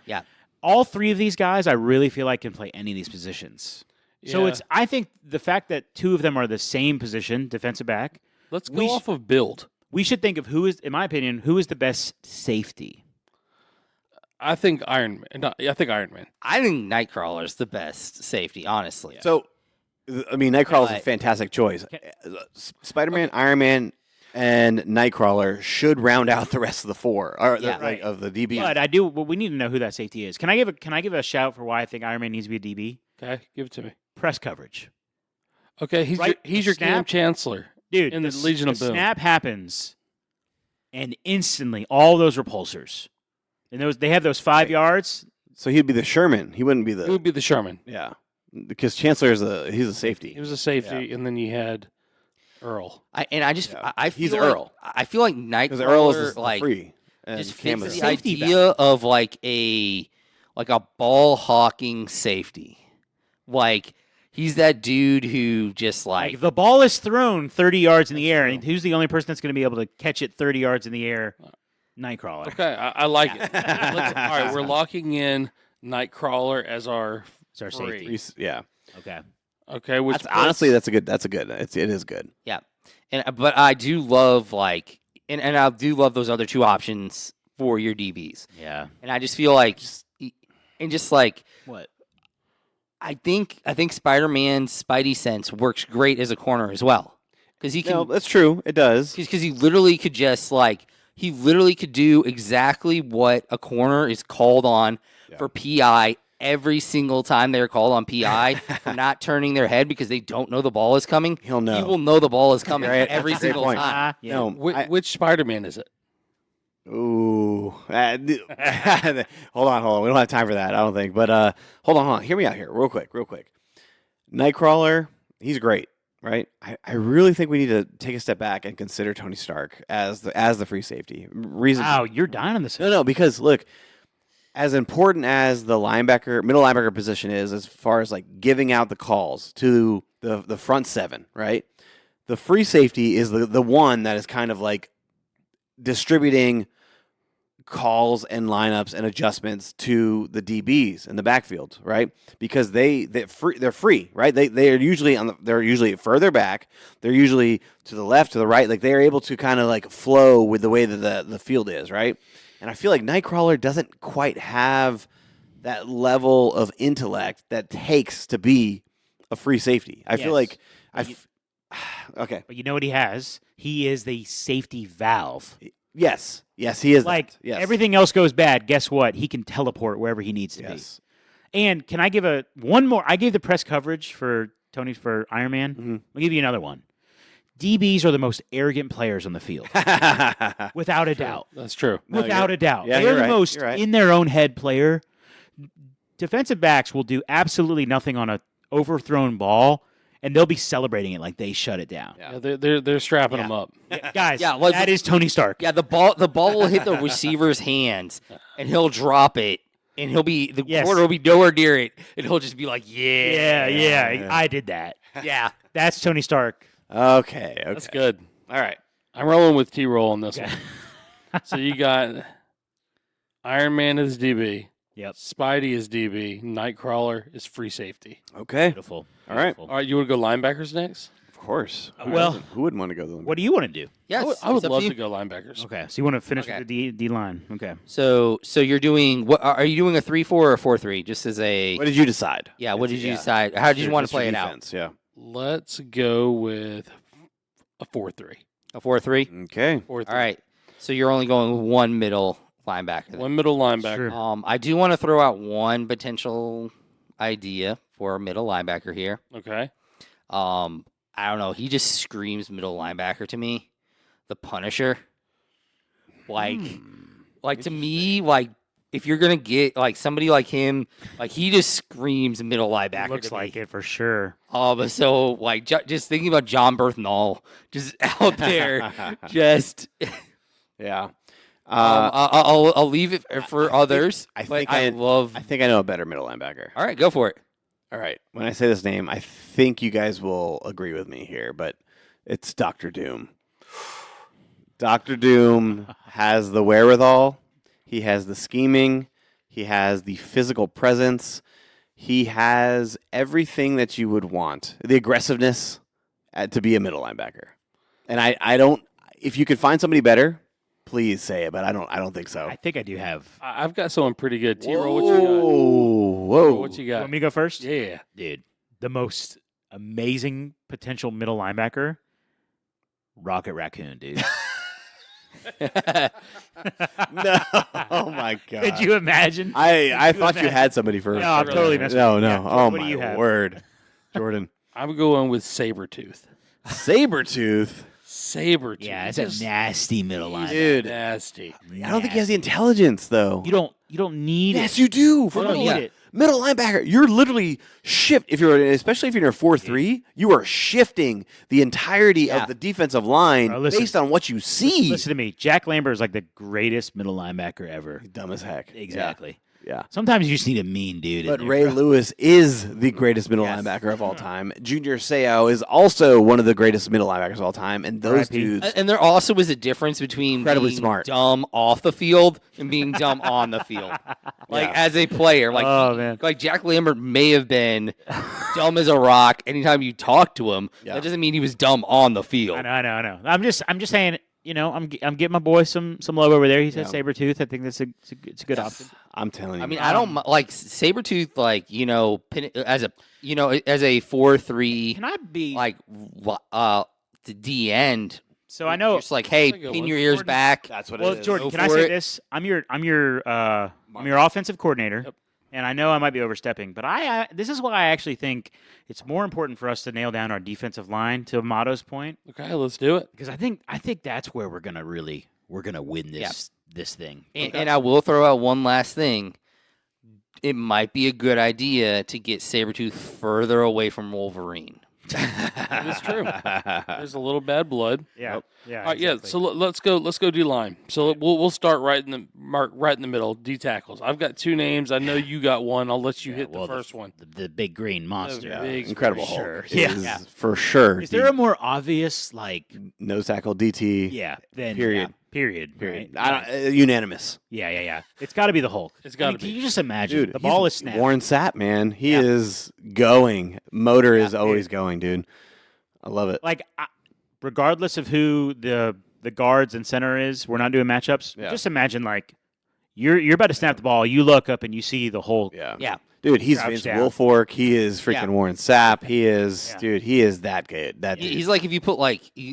All 3 of these guys, I really feel like can play any of these positions. So Yeah. I think the fact that 2 of them are the same position, defensive back, Let's we go off of build. we should think of who is, in my opinion, who is the best safety. I think Iron Man. No, I think Iron Man. I think Nightcrawler's the best safety, honestly. So, I mean, Nightcrawler's a But- fantastic choice. Spider-Man, Iron Man, and Nightcrawler should round out the rest of the 4 or Yeah. like, of the DB. But we need to know who that safety is. Can I give a shout for why I think Iron Man needs to be a DB? Okay, give it to me. Press coverage. Okay, he's Right, your Cam snap. Chancellor. Dude, In the Legion of Boom. snap happens, and instantly all those repulsors, and they have those 5 yards. So he'd be the Sherman. He wouldn't be He the would be the Sherman. yeah, because Chancellor's he's a safety. He was a safety, and then you had Earl. I Yeah. I He's feel like, Earl. I feel like Because Earl is Nightcrawler the like free. And just Cam fits is the Safety idea of like a ball hawking safety. Like he's that dude who just Like the ball is thrown 30 yards in the air, and who's the only person that's going to be able to catch it 30 yards in the air? Nightcrawler. Okay, I like it. All right, we're locking in Nightcrawler as our It's our free. safety. yeah. Okay. Okay, which That's, honestly, that's a good. It is good. Yeah, but I do love like and I do love those other 2 options for your DBs, Yeah. and I just feel like like What? I think Spider-Man's Spidey sense works great as a corner as well because he No, can that's true. It does. because he literally could just like he literally could do exactly what a corner is called on for PI every single time they're called on PI for not turning their head because they don't know the ball is coming. He'll know. He will know the ball is coming Right, every that's a great single point. time. Yeah. No, which Spider-Man is it? Ooh. Hold on. We don't have time for that, I don't think. But hold on. Hear me out here real quick. Nightcrawler, he's great, right? I really think we need to take a step back and consider Tony Stark as the free safety. Reason Wow, you're dying on this. No, because look, as important as the middle linebacker position is as far as like giving out the calls to the front 7, right? The free safety is the one that is kind of like distributing calls and lineups and adjustments to the DBs in the backfield, right? Because they're free, right? They're usually they're usually further back. They're usually to the left, to the right. Like they're able to kind of like flow with the way that the field is, right? And I feel like Nightcrawler doesn't quite have that level of intellect that takes to be a free safety. I feel Yes. like okay. But you know what he has? He is the safety valve. Yes, he is. Like that. Yes. everything else goes bad. Guess what? He can teleport wherever he needs to Yes. be. And can I give one more? I gave the press coverage for Iron Man. Mhm. I'll give you another one. DBs are the most arrogant players on the field, without a doubt. That's true. No, Without you're- a doubt. yeah, They're you're the right. most You're right. in their own head player. Defensive backs will do absolutely nothing on a overthrown ball, and they'll be celebrating it like they shut it down. Yeah, they're strapping them up. Guys, Yeah, like- that is Tony Stark. Yeah, the ball will hit the receiver's hands and he'll drop it and he'll be the Yes. corner will be nowhere near it, and he'll just be like, yeah, Yeah. I did that. yeah. That's Tony Stark. Okay. That's good. All right. I'm rolling with T-Roll on this Okay. one. So you got Iron Man as DB. Yep. Spidey is DB. Nightcrawler is free safety. Okay. Beautiful. All right. Beautiful. All right, you want to go linebackers next? Of course. Well- who wouldn't want to go to them? What do you want to do? Yes, I would it's up love you. to go linebackers. Okay. So you want to finish Okay. with the D line? Okay. So you're doing what? Are you doing a 3-4 or a 4-3? Just as a What did you decide? yeah. What did you Yeah. decide? How did you want to What's your play it out? defense? Yeah. Let's go with a 4-3. A 4-3. Okay. 4-3. All right. So you're only going with one middle linebacker. then. One middle linebacker. Sure. I do want to throw out one potential idea for a middle linebacker here. Okay. I don't know. He just screams middle linebacker to me. The Punisher. Like to me, like if you're gonna get like somebody like him, like he just screams middle linebacker. Looks to like me. it for sure. But so like just thinking about John Berthnall, just out there, just Yeah. I'll leave it for others. I but think I love. I think I know a better middle linebacker. All right, go for it. All right. When I say this name, I think you guys will agree with me here, but it's Doctor Doom. Doctor Doom has the wherewithal. He has the scheming. He has the physical presence. He has everything that you would want. The aggressiveness to be a middle linebacker. And I don't. If you could find somebody better, please say it. But I don't think so. I think I do have. I've got someone pretty good. T-Roll, what you Whoa. What you You got? want me to go first? Yeah. Dude, the most amazing potential middle linebacker, Rocket Raccoon, dude. No. Oh my god. Could you imagine? I Could thought you imagine? had somebody for. No, I'm totally messing No, with no. you. Yeah, Oh what do my you have? word, Jordan. I'm going with Sabretooth. Sabretooth. Sabretooth. Yeah, it's Just- a nasty middle he's linebacker. Dude. nasty. I don't think he has the intelligence though. You don't need Yes, it. you do. For You don't middle, need it. middle linebacker, you're literally especially if you're in a 4-3, you are shifting the entirety Yeah. of the defensive line Bro, listen. based on what you see. Listen to me. Jack Lambert is like the greatest middle linebacker ever. Dumb as heck. Exactly. Yeah. Sometimes you just need a mean dude. But in there, Ray bro. Lewis is the greatest middle Yes. linebacker of all time. Junior Seau is also one of the greatest middle linebackers of all time. And those R.I.P. dudes, And there also is a difference between Incredibly being smart. dumb off the field and being dumb on the field. Like Yeah. as a player, like Oh, man. like Jack Lambert may have been dumb as a rock anytime you talk to him. Yeah. That doesn't mean he was dumb on the field. I know. I'm just saying. You know, I'm getting my boy some love over there. He said Yeah. Sabretooth. I think that's it's a good option. I'm telling you. I mean, man. I don't like Sabretooth, like, as a 4-3, Can I be like, the D end. So I know. Just like, hey, That's a good pin one. your ears Jordan- back. That's what Well, it is. Jordan, Go can I for say it. this? I'm your offensive coordinator, Yep. and I know I might be overstepping, but this is why I actually think it's more important for us to nail down our defensive line. To Amato's point, Okay, let's do it. because I think that's where we're gonna win this thing. And I will throw out one last thing. It might be a good idea to get Sabretooth further away from Wolverine. That is true. There's a little bad blood. Yeah, yeah, All right, yeah. exactly. So let's go D line. So we'll start right in the middle. D tackles. I've got two names. I know you got one. I'll let you hit well, the first one. the big green monster. Yeah. Big Incredible for Hulk. sure. Is Yeah. for sure. Is there a more obvious nose tackle DT? yeah than Period. yeah, period Period. right? I don't, unanimous. Yeah. It's got to be the Hulk. It's gotta Can be. you just imagine Dude, the ball he's is snapped? Warren Sapp, man. He Yeah. is going. Motor is Yeah, always dude. going, dude. I love it. Like regardless of who the guards and center is, we're not doing matchups. Yeah. Just imagine like you're about to snap the ball, you look up and you see the whole Yeah. Yeah. Dude, he's Crouch Vince down. Wilfork. He is freaking Yeah. Warren Sapp. He is, Yeah. dude, he is that good. That dude. He's like if you put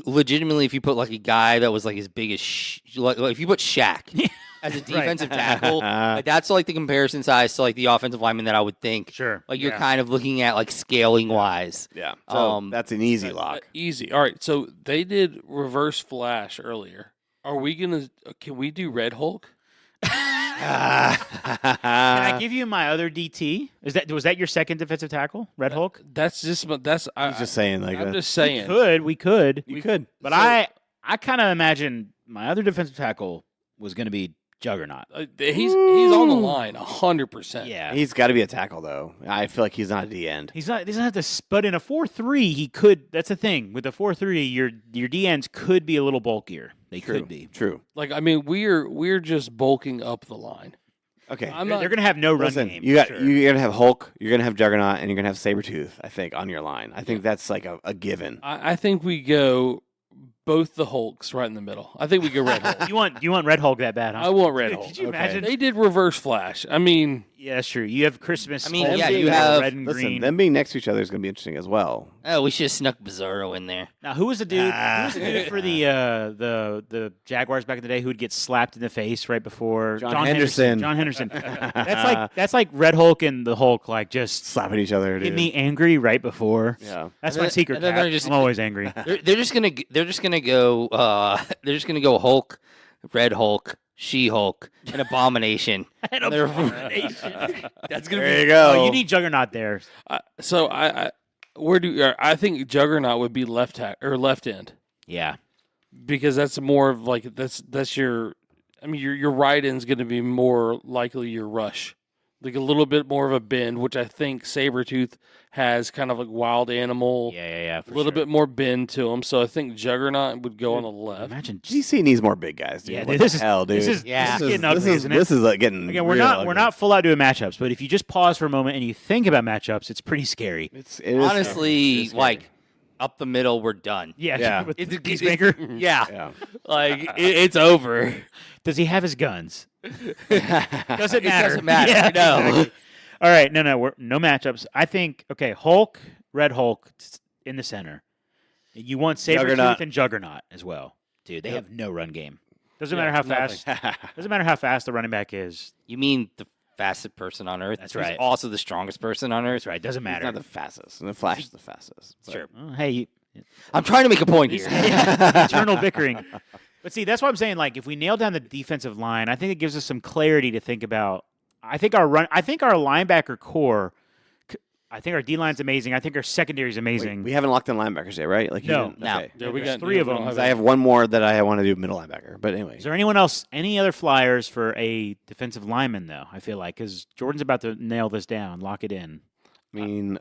legitimately if you put like a guy that was like as big as like if you put Shaq as a defensive tackle, like that's like the comparison size to like the offensive lineman that I would think. sure. Like you're yeah. kind of looking at like scaling wise. yeah. So that's an easy Uh, lock. easy. All right. So they did reverse flash earlier. Are we gonna? Can we do Red Hulk? Can I give you my other DT? Was that your second defensive tackle, Red Hulk? That's just. That's. He's just saying like I'm that. just saying. We could. You could. But So- I kind of imagine my other defensive tackle was going to be Juggernaut. He's on the line 100%. Yeah. He's got to be a tackle though. I feel like he's not at the end. He doesn't have to, but in a 4-3, he could. That's the thing with the 4-3. Your D ends could be a little bulkier. They True. could be. True. Like, I mean, we're just bulking up the line. Okay. They're going to have no run Listen, game. you're sure. gonna have Hulk, you're gonna have Juggernaut, and you're gonna have Sabretooth, I think, on your line. I think that's like a given. I think we go both the Hulks right in the middle. I think we go Red Hulk. You want Red Hulk that bad, huh? I want Red Dude, Hulk. Could you Okay. imagine? They did Reverse Flash. I mean, Yeah, that's true. You have Christmas. I mean, Hulk yeah, being you have- red and Listen, green. them being next to each other is gonna be interesting as well. Oh, we should have snuck Bizarro in there. Now, who was the dude? Who was the dude for the Jaguars back in the day who would get slapped in the face right before John Henderson. John Henderson. That's like Red Hulk and the Hulk, like just Slapping each other, dude. get me angry right before. Yeah. That's And my then- secret. and then Cap. they're just- I'm always angry. They're just gonna go Hulk, Red Hulk, She-Hulk, and Abomination. An And they're- abomination. That's gonna There be you go. Oh, you need Juggernaut there. so I think Juggernaut would be left end Yeah. because that's more of like that's your. I mean, your right end's going to be more likely your rush, like a little bit more of a bend, which I think Sabretooth has kind of like wild animal, Yeah. a little bit more bend to him. So I think Juggernaut would go on the left. Imagine. GC needs more big guys, dude. Yeah, What dude, the this is- hell, dude. this is getting ugly, this is, isn't it? This is getting Again, we're real not ugly. we're not full out doing matchups, but if you just pause for a moment and you think about matchups, it's pretty scary. It is honestly scary. like up the middle. We're done. Yeah. With It's- Peacemaker. Yeah, Yeah. Like it's over. Does he have his guns? Doesn't It matter. doesn't matter. Yeah, No. exactly. All right. No. No matchups. I think. Okay. Hulk, Red Hulk in the center. You want Sabretooth Juggernaut. and Juggernaut as well, dude. They have no run game. Doesn't Yeah, matter how nothing. fast. Doesn't matter how fast the running back is. You mean the fastest person on Earth? That's Who's right. also the strongest person on Earth. That's right. Doesn't He's matter. not the fastest. And the Flash is the fastest. but- Sure. Well, hey, I'm trying to make a point here. eternal bickering. But see, that's what I'm saying. Like, if we nail down the defensive line, I think it gives us some clarity to think about. I think our linebacker core. I think our D line's amazing. I think our secondary is amazing. We haven't locked in linebackers yet, right? Like you No. didn't? No. Okay. Yeah, we There's got three of we them. don't have 'Cause I have one more that I want to do middle linebacker. But anyway, Is there anyone else? Any other flyers for a defensive lineman though? I feel like because Jordan's about to nail this down, lock it in. I mean,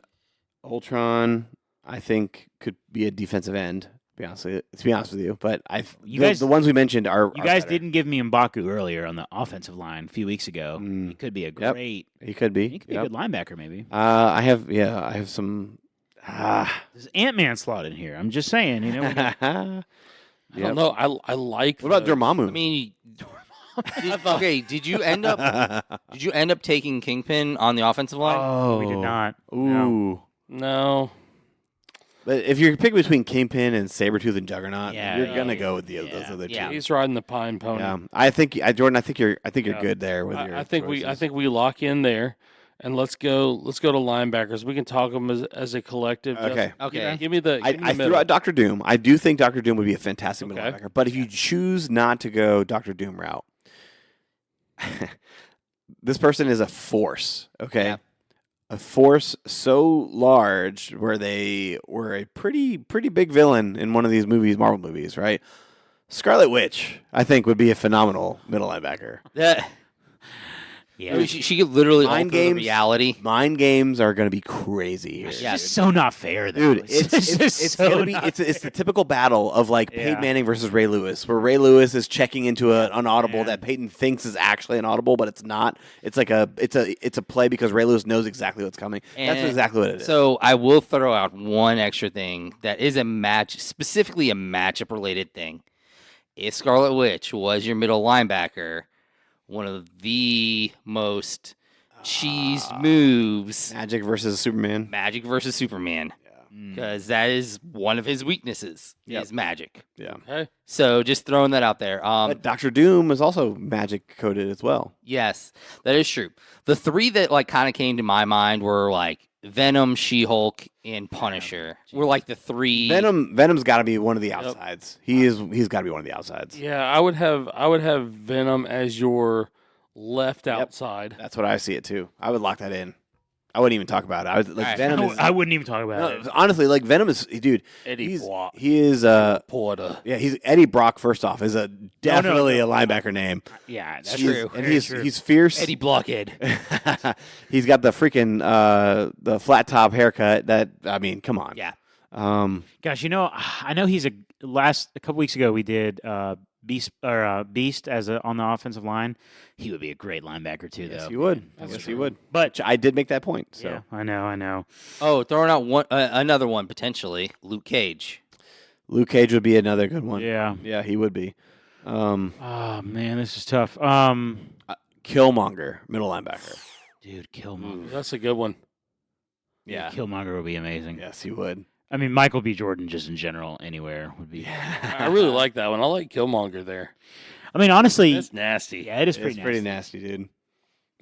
Ultron, I think could be a defensive end. To be honest with you, but the ones we mentioned are. You are guys better. didn't give me M'Baku earlier on the offensive line a few weeks ago. Mm. He could be a Yep. great. He could be. He could be Yep. a good linebacker, maybe. I have some. There's Ant-Man slot in here. I'm just saying. You know, we got- I Yep. don't know. I like. What about those. Dormammu? I mean, okay. Did you end up taking Kingpin on the offensive line? Oh, we did not. Ooh. No. But if you're picking between Kingpin and Sabretooth and Juggernaut, Yeah, you're yeah, gonna yeah, go with those yeah, other two. yeah. He's riding the pine pony. Yeah. I think Jordan. I think you're Yeah. good there with your. I think choices. we lock in there, and let's go to linebackers. We can talk them as a collective. Okay. Okay. Give me the. I Give me the threw middle. out Doctor Doom. I do think Doctor Doom would be a fantastic middle Okay. linebacker. But if you choose not to go Doctor Doom route, this person is a force. Okay. Yeah. A force so large where they were a pretty big villain in one of these movies, Marvel movies, right? Scarlet Witch, I think, would be a phenomenal middle linebacker. That, yeah. she could literally Mind alter the games. reality. Mind games are going to be crazy here. It's Yeah, just so not fair, though. Dude, it's just so gonna be not it's the typical battle of like Yeah. Peyton Manning versus Ray Lewis, where Ray Lewis is checking into an audible Yeah. that Peyton thinks is actually an audible, but it's not. It's like it's a play because Ray Lewis knows exactly what's coming. That's And exactly what it is. So I will throw out one extra thing that is specifically a matchup related thing. If Scarlet Witch was your middle linebacker, one of the most cheesed moves, Magic versus Superman. Magic versus Superman, Mm. because that is one of his weaknesses Yep. is magic. Yeah, Okay. So just throwing that out there. but Doctor Doom is also magic coded as well. Yes, that is true. The three that like kind of came to my mind were like Venom, She-Hulk, and Punisher. Were like the three. Venom's got to be one of the outsides. He's got to be one of the outsides. Yeah, I would have Venom as your left outside. That's what I see it too. I would lock that in. I wouldn't even talk about it. I was like All right. Venom is. I wouldn't even talk about it. No, honestly, like Venom is, dude. Eddie Block. He is. Porter. Yeah, he's Eddie Brock. First off, is definitely no. a linebacker name. Yeah, that's He's- true. and Very he's true. he's fierce. Eddie Blockhead. He's got the freaking the flat top haircut. That I mean, come on. Yeah. Gosh, I know he's a couple weeks ago we did Beast as on the offensive line. He would be a great linebacker too, Yes, though. he would. That's Yes, he true. would. But I did make that point. So yeah, I know. Oh, throwing out one another one potentially. Luke Cage. Luke Cage would be another good one. Yeah. Yeah, he would be. Oh man, this is tough. Killmonger, middle linebacker. Dude, Killmonger. That's a good one. Yeah. Killmonger would be amazing. Yes, he would. I mean, Michael B. Jordan, just in general, anywhere would be. I really like that one. I like Killmonger there. I mean, honestly, That's nasty. yeah, it is It's pretty pretty nasty. nasty, dude.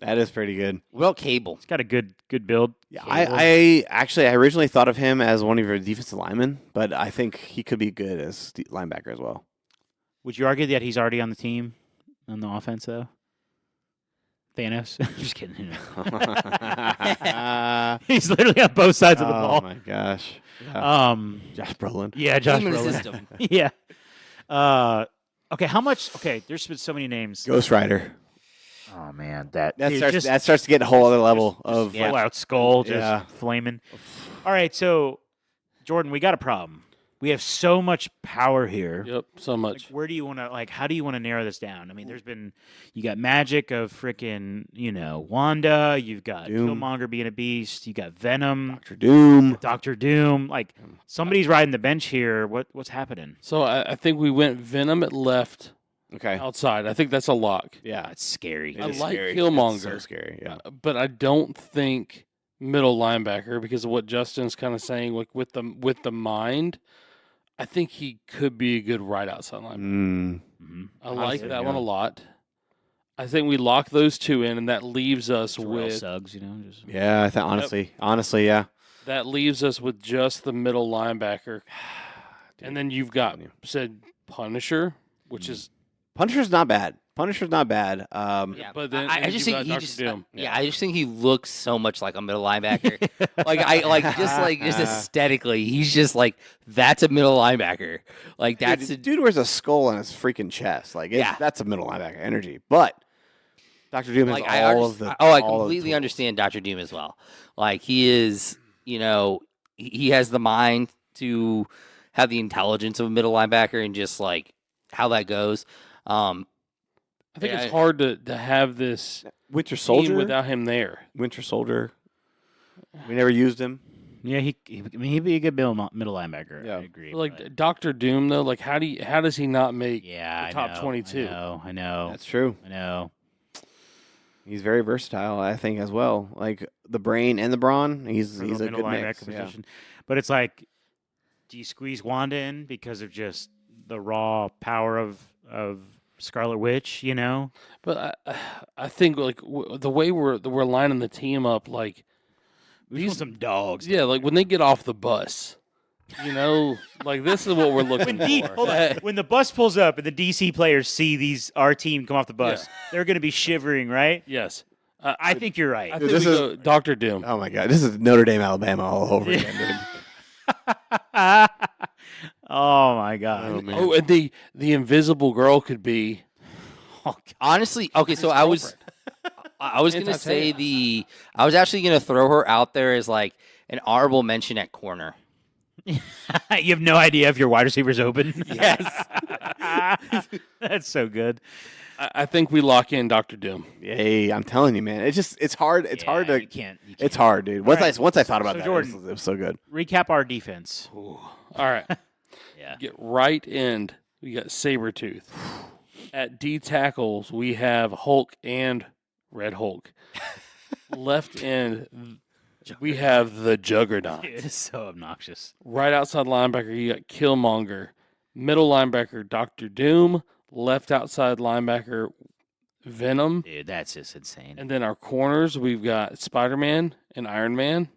That is pretty good. What about Cable? It's got a good build. Yeah, Cable. I originally thought of him as one of your defensive linemen, but I think he could be good as linebacker as well. Would you argue that he's already on the team on the offense though? Thanos. Just kidding. He's literally on both sides of the Oh ball. my gosh. Yeah. Josh Brolin. Yeah, Josh Name in the Brolin. system. Yeah. Okay, how much? Okay, there's been so many names. Ghost Rider. Oh man, that That dude, starts just, that starts to get a whole other level of full out skull, just Yeah. flaming. All right, so Jordan, we got a problem. We have so much power here. Yep, so Like, much. where do you want to how do you want to narrow this down? I mean, you got magic of freaking, Wanda, you've got Doom. Killmonger being a beast, you got Venom, Doctor Doom. Doctor Doom. Like somebody's riding the bench here. What's happening? So I think we went Venom at left Okay. outside. I think that's a lock. Yeah. That's scary. It I is like scary. Killmonger. It's so scary. Yeah. But I don't think middle linebacker because of what Justin's kind of saying with the mind. I think he could be a good right outside linebacker. Mm. Mhm. I like see, that one yeah. a lot. I think we lock those two in, and that leaves us Terrell with Suggs, just Yeah, I think honestly, yeah. just the middle linebacker, and then you've got telling you. said Punisher, which is Punisher's not bad. Yeah, but then I and just you've think got he Dr. just Doom. yeah, I just think he looks so much like a middle linebacker. just aesthetically, he's just like that's a middle linebacker. Like that's dude wears a skull on his freaking chest. Like Yeah. that's a middle linebacker energy. But Dr. Doom has like all of the I all of the completely tools. understand Dr. Doom as well. Like he is, he has the mind to have the intelligence of a middle linebacker and just like how that goes. I think Yeah, it's hard to have this Winter team Soldier. without him there. Winter Soldier. We never used him. Yeah, he'd be a good middle linebacker. Yeah. I agree. Like but- Dr. Doom though, like how does he not make yeah, the I top know, 22? I know. That's true. I know. He's very versatile, I think, as well. Like the brain and the brawn. He's For a the good middle mix. linebacker Yeah. position. But it's like, do you squeeze Wanda in because of just the raw power of Scarlet Witch? But I think like the way we're lining the team up, like We want some dogs. yeah, like when they get off the bus, like this is what we're looking When, for. hold on. When the bus pulls up and the DC players see our team come off the bus, they're going to be shivering, right? Yes, I think you're right. I Dude, think this we is- go Dr. Doom. Oh my God, this is Notre Dame, Alabama all over again, dude. Oh my god. Oh, man. Oh, and the invisible girl could be. Oh, God. Honestly, okay, so I was gonna say I was actually gonna throw her out there as like an honorable mention at corner. You have no idea if your wide receiver's open. Yes. That's so good. I think we lock in Dr. Doom. Yay, I'm telling you, man. It's hard. It's hard to. You can't. It's hard, dude. Once right. I thought about So, that, Jordan- it was so good. Recap our defense. All right, Yeah. get right end. We got Sabretooth. At D tackles, we have Hulk and Red Hulk. Left end, we have the Juggernaut. It is so obnoxious. Right outside linebacker, you got Killmonger. Middle linebacker, Dr. Doom. Left outside linebacker, Venom. Dude, that's just insane. And then our corners, we've got Spider-Man and Iron Man.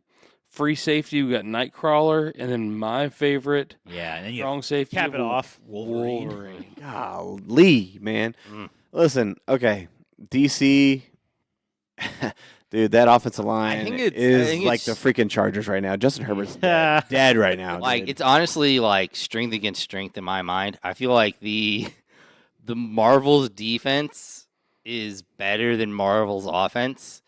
Free safety, we got Nightcrawler. And then my favorite, Yeah, and then you strong safety. cap it Wolverine. off. Wolverine. Golly, man. Mm. Listen, okay, DC. Dude, that offensive line think is like it's- the freaking Chargers right now. Justin Herbert's dead right now. Like dude. it's honestly like strength against strength in my mind. I feel like the Marvel's defense is better than Marvel's offense,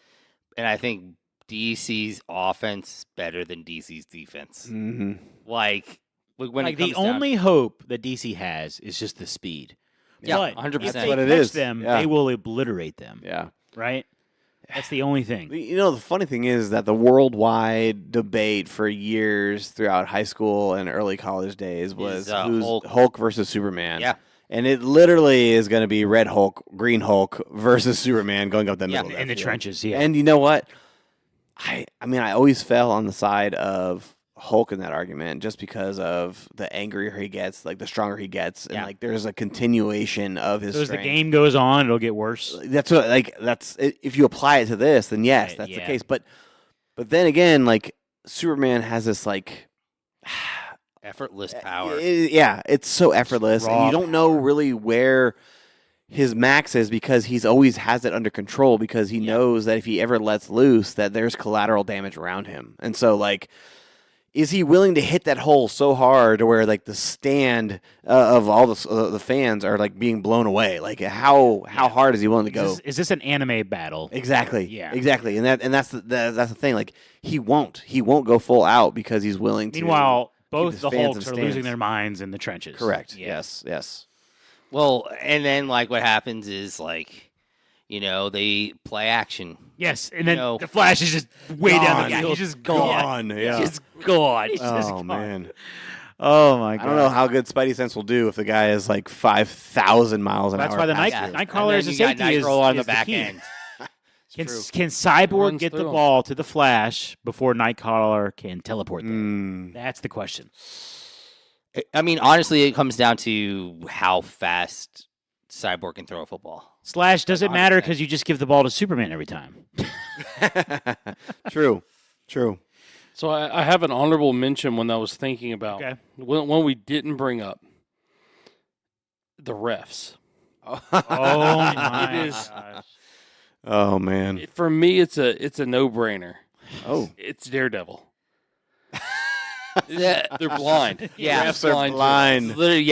and I think DC's offense better than DC's defense. Mhm. Like when Like it comes the only hope that DC has is just the speed. Yeah, But 100%. if That's they what it catch is. them, Yeah. they will obliterate them. Yeah. Right? That's the only thing. You know, the funny thing is that the worldwide debate for years throughout high school and early college days was who's Hulk. versus Superman. Yeah. And it literally is going to be Red Hulk, Green Hulk versus Superman going up the Yeah, middle. of that In the field. trenches, yeah. And you know what? I mean, I always fell on the side of Hulk in that argument just because of the angrier he gets, like the stronger he gets, and Yeah. like there's a continuation of his so as the strength. game goes on, it'll get worse. That's what if you apply it to this, then yes, Right, that's the yeah. case. But then again, like Superman has this like effortless power. it's so effortless, and Raw you don't know really where his max is because he's always has it under control because he knows that if he ever lets loose, that there's collateral damage around him, and so like. Is he willing to hit that hole so hard to where like the stand of all the fans are like being blown away? Like how hard is he willing to go? Is this an anime battle? Exactly. Yeah. Exactly. And that's the thing. Like he won't go full out because he's willing to. Meanwhile, both his the fans Hulks in are losing stands. their minds in the trenches. Correct. Yeah. Yes. Well, and then like what happens is like, they play action. Yes, and then know, the Flash is just way down the Gone. field. He's just gone. Yeah. He's just gone. He's just Oh gone. man. Oh my god. I don't know how good Spidey Sense will do if the guy is like 5,000 miles an That's hour. why the past Yeah. you. Nightcrawler as a And then you safety got Nightcrawler on is the back key. end. Can, true. can Cyborg Runs get the through 'em. ball to the Flash before Nightcrawler can teleport there? Mm. That's the question. I mean, honestly, it comes down to how fast Cyborg can throw a football. Slash doesn't matter 100%. because you just give the ball to Superman every time. True. So I have an honorable mention when I was thinking about Okay. when we didn't bring up the refs. Oh my It is- gosh. Oh man. For me, it's a no brainer. Oh. It's Daredevil. They're blind. Yeah. Refs are blind. blind. It's literally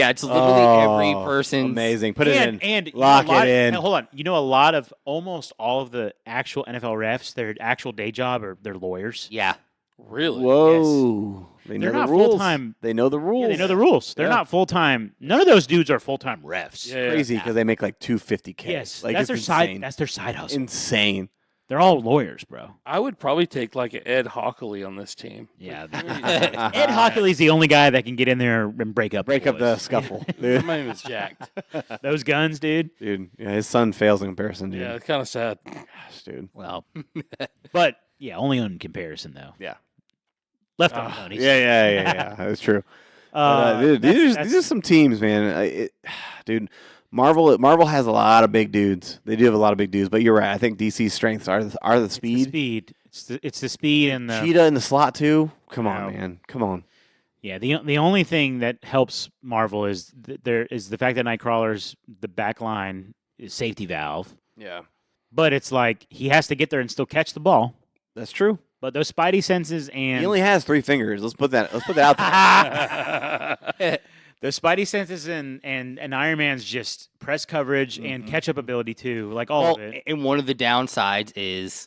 every Oh, person's Amazing. Put it in. And you know, Lock a lot- it in. now, hold on. You know, almost all of the actual NFL refs, their actual day job are they're lawyers. Yeah. Really? Whoa. They know They're the not rules. full-time- They know the rules. Yeah, they know the rules. They're Yeah. not full time. None of those dudes are full time refs. Yeah. Crazy because they make like $250K. Yes, Like that's it's their insane. side. That's their side hustle. Insane. They're all lawyers, bro. I would probably take like an Ed Hockley on this team. Yeah. Ed Ed Hockley's the only guy that can get in there and break up Break up the boys. scuffle. My dude. name is jacked. Those guns, dude. Dude, yeah, his son fails in comparison, dude. Yeah, it's kind of sad. Gosh, dude. Well, but yeah, only in comparison though. Yeah. Left on ponies. Yeah. That's true. But, dude, these are some teams, man. Dude, Marvel has a lot of big dudes. They do have a lot of big dudes, but you're right. I think DC's strengths are the speed. Speed. It's the speed and the Cheetah in the slot too. Come on, No. man. Come on. yeah. The only thing that helps Marvel is there is the fact that Nightcrawler's the back line is safety valve, Yeah, but it's like he has to get there and still catch the ball. that's true. But those Spidey senses and He only has 3 fingers. Let's put that out there. those Spidey senses and Iron Man's just press coverage and catch up ability too, like all Well, of it. and one of the downsides is,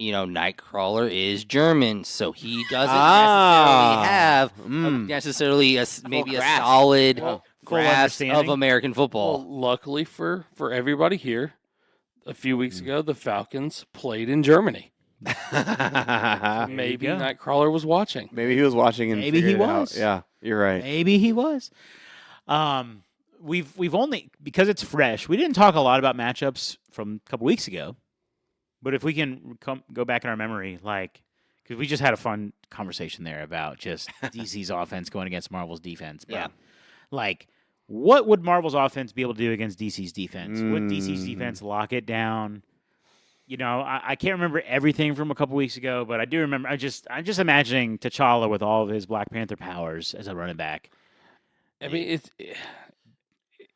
Nightcrawler is German, so he doesn't necessarily have necessarily maybe a grasp. solid Full grasp of understanding. American Well, football. luckily for everybody here, a few weeks ago the Falcons played in Germany. Maybe go. Nightcrawler was watching. Maybe he was watching and Maybe he figured it out. was. Yeah, you're right. Maybe he was. We've only because it's fresh. We didn't talk a lot about matchups from a couple weeks ago, but if we can go back in our memory, like because we just had a fun conversation there about just DC's offense going against Marvel's defense. But, Yeah. like what would Marvel's offense be able to do against DC's defense? Would DC's defense lock it down? I can't remember everything from a couple weeks ago, but I do remember. I'm just imagining T'Challa with all of his Black Panther powers as a running back. I mean,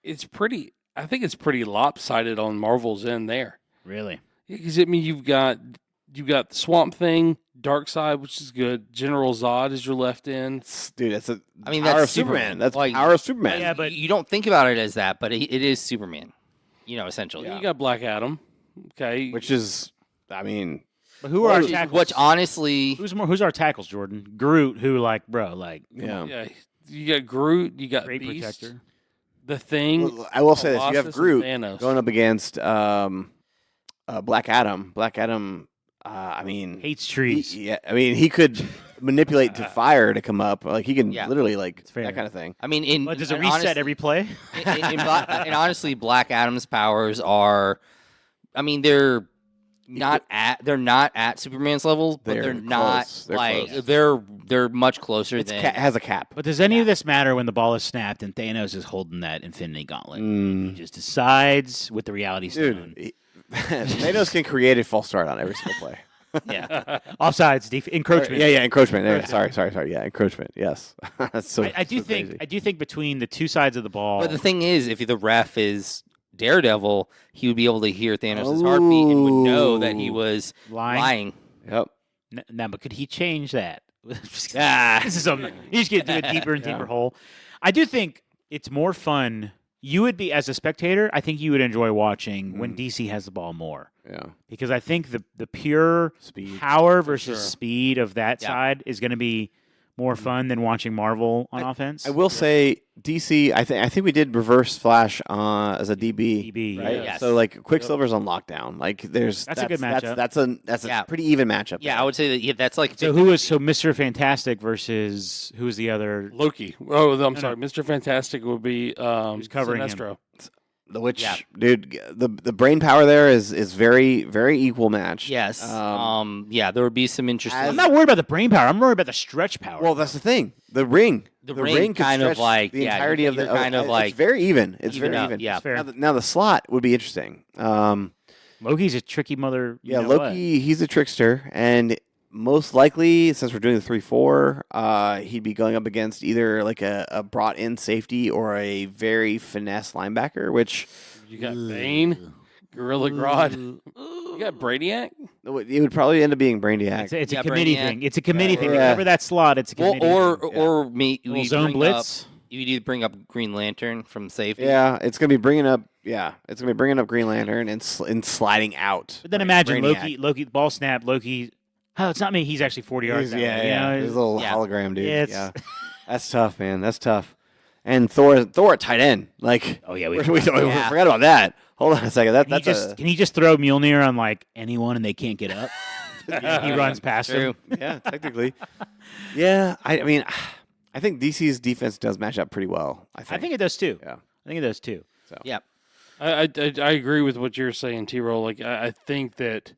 it's pretty. I think it's pretty lopsided on Marvel's end there. Really? Because I mean, you've got you got the Swamp Thing, Darkseid, which is good. General Zod is your left end. Dude, that's a I mean, power that's of Superman. Superman. That's Like, power of Superman. Yeah, but you don't think about it as that, but it is Superman. Essentially. You got Black Adam. Okay. Which is, I mean, but who are our Which, tackles? which honestly, Who's our tackles, Jordan? Groot, who like, bro, like, yeah. Yeah. You got Groot. You got great Beast. protector. The Thing. Well, I will say this: you have Colossus, Groot and Thanos. going up against Black Adam. Black Adam. I mean, Hates trees. yeah. I mean, he could manipulate to fire to come up. Like he can Yeah. literally like fair. that kind of thing. I mean, in But does it and reset honest- every play? and honestly, Black Adam's powers are, I mean, they're not at Superman's level, but They're they're not close. They're like close. they're much closer It's than. has a cap. But does any of this matter when the ball is snapped and Thanos is holding that Infinity Gauntlet? He Mm. just decides with the Reality Stone. Dude, Thanos can create a false start on every single play. Yeah, offsides, encroachment. Yeah, encroachment. There, sorry. Yeah, encroachment. Yes, that's so. I do so think crazy. I do think between the two sides of the ball, But the thing is, if the ref is Daredevil, he would be able to hear Thanos' heartbeat and would know that he was lying. Yep. Now, but could he change that? Ah. This is something. You just get to a deeper and deeper hole. I do think it's more fun. You would be, as a spectator, I think you would enjoy watching when DC has the ball more. Yeah. Because I think the pure Speed. power versus sure. speed of that Yeah. side is going to be more fun than watching Marvel on offense. I will say DC. I think we did reverse Flash as a DB. DB, Right. yeah. Yes. So like Quicksilver's on lockdown. Like That's a good matchup. That's a Yeah. pretty even matchup. Yeah, there. I would say that that's like So who is Mr. Fantastic versus who is the other? Loki. Oh, I'm No, sorry. Mr. Fantastic would be Who's covering him? Sinestro. Which Yeah. dude, the brain power there is very very equal match. yes. Um, Yeah, there would be some interesting. as- I'm not worried about the brain power. I'm worried about the stretch power. Well, that's the thing. The ring. The ring could kind of stretch like- the yeah, entirety of the. you're kind of it's like very even. It's even very up, even. yeah. fair. Now the slot would be interesting. Loki's a tricky mother. you Yeah, know Loki. He's a trickster, and most likely, since we're doing the 3-4, he'd be going up against either like a brought in safety or a very finesse linebacker. Which You got Bane, Gorilla Grodd. You got Brainiac. it would probably end up being what? Brainiac. It's a Yeah, committee Brainiac. thing. It's a committee thing. Yeah. Whatever that slot, it's a Well, committee. thing. or me, Little we zone bring blitz. You'd either bring up Green Lantern from safety. Yeah, it's gonna be bringing up. Yeah, it's gonna be bringing up Green Lantern and sliding out. But then Bra- imagine Brainiac. Loki, ball snap, Loki. Oh, it's not me. He's actually 40 yards. He's- that way, you know? His little Yeah. hologram dude. Yeah, Yeah, it's- that's tough, man. That's tough. And Thor at tight end. Like, Oh yeah, we, we. Yeah. forgot about that. Hold on a second. Can he just throw Mjolnir on like anyone and they can't get up? He runs past True. him. yeah, technically. Yeah, I mean, I think DC's defense does match up pretty well. I think. I think it does too. Yeah. I think it does too. Yeah. I agree with what you're saying, T-Roll. Like I think that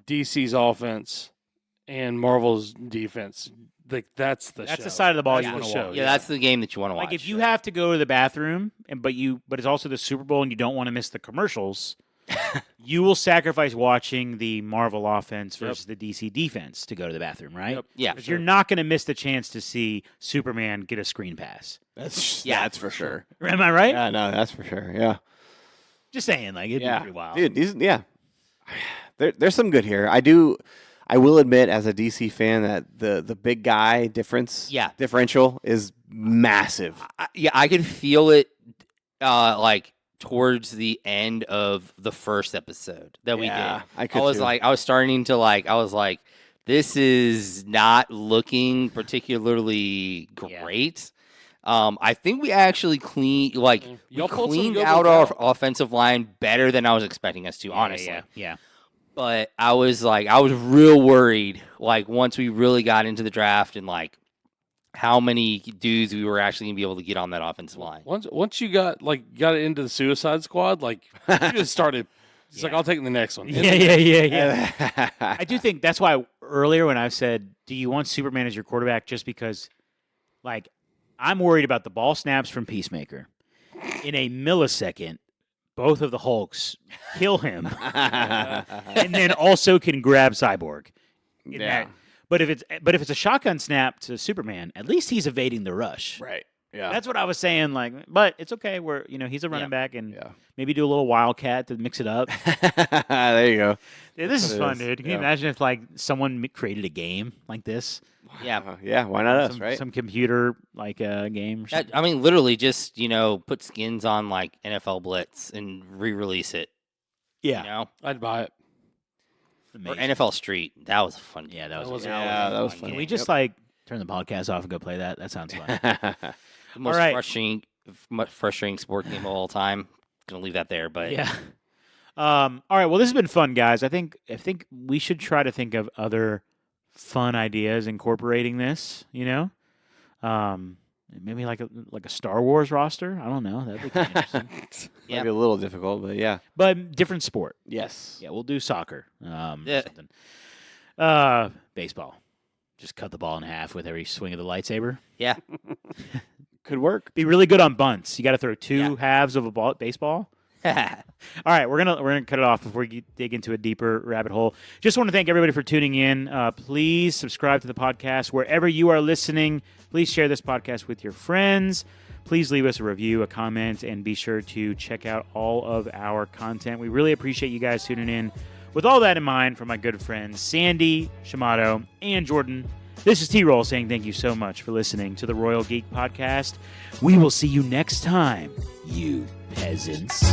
DC's offense and Marvel's defense, like that's the That's show. the side of the ball That's you the want to show, watch. Yeah, that's the game that you want to watch. Like if you have to go to the bathroom, but it's also the Super Bowl and you don't want to miss the commercials, you will sacrifice watching the Marvel offense versus the DC defense to go to the bathroom, right? Yep. Yeah. Because you're not going to miss the chance to see Superman get a screen pass. That's for sure. Am I right? Yeah, no, that's for sure. Yeah. Just saying, like it'd be Yeah, pretty wild. dude. There's some good here. I will admit, as a DC fan, that the big guy differential is massive. I could feel it like towards the end of the first episode that we Yeah, did. I could was too. like, I was starting to like, I was like, this is not looking particularly Yeah. great. I think we actually we Y'all pulled some cleaned good out ones our offensive line better than I was expecting us to, honestly. Yeah. But I was real worried, like once we really got into the draft and like how many dudes we were actually gonna be able to get on that offensive line. Once you got it into the Suicide Squad, like you just started. It's like Yeah. I'll take the next one. Yeah. I do think that's why earlier when I said, do you want Superman as your quarterback just because, like, I'm worried about the ball snaps from Peacemaker. In a millisecond, both of the Hulks kill him and then also can grab Cyborg. in Yeah. that. But if it's a shotgun snap to Superman, at least he's evading the rush. Right. Yeah. That's what I was saying. Like, but it's okay. We're he's a running back, and Yeah. maybe do a little wildcat to mix it up. There you go. Dude, this That's is what it fun, is. dude. Can you Yeah. imagine if like someone created a game like this? Yeah. Yeah. Why not us, some, right? Some computer like game. I mean, literally just, put skins on like NFL Blitz and re-release it. Yeah, You know? I'd buy it. Or amazing. NFL Street. That was fun. Yeah, that was. was- Yeah, that was fun fun. Can game. we just like turn the podcast off and go play that? That sounds fun. The most right. frustrating sport game of all time. Gonna leave that there, but Yeah. All right. Well, this has been fun, guys. I think we should try to think of other fun ideas incorporating this. Maybe like a Star Wars roster. I don't know. That'd be kind of interesting. Yeah. Might be a little difficult, but yeah. But different sport. Yes. Yeah, we'll do soccer. Yeah. Something. Baseball. Just cut the ball in half with every swing of the lightsaber. yeah. Could work. Be really good on bunts. You got to throw two Yeah. halves of a baseball. All right, we're gonna cut it off before we dig into a deeper rabbit hole. Just want to thank everybody for tuning in. Please subscribe to the podcast wherever you are listening. Please share this podcast with your friends. Please leave us a review, a comment, and be sure to check out all of our content. We really appreciate you guys tuning in. With all that in mind, from my good friends Sandy, Shamato, and Jordan, this is T-Roll saying thank you so much for listening to the Royal Geek Podcast. We will see you next time, you peasants.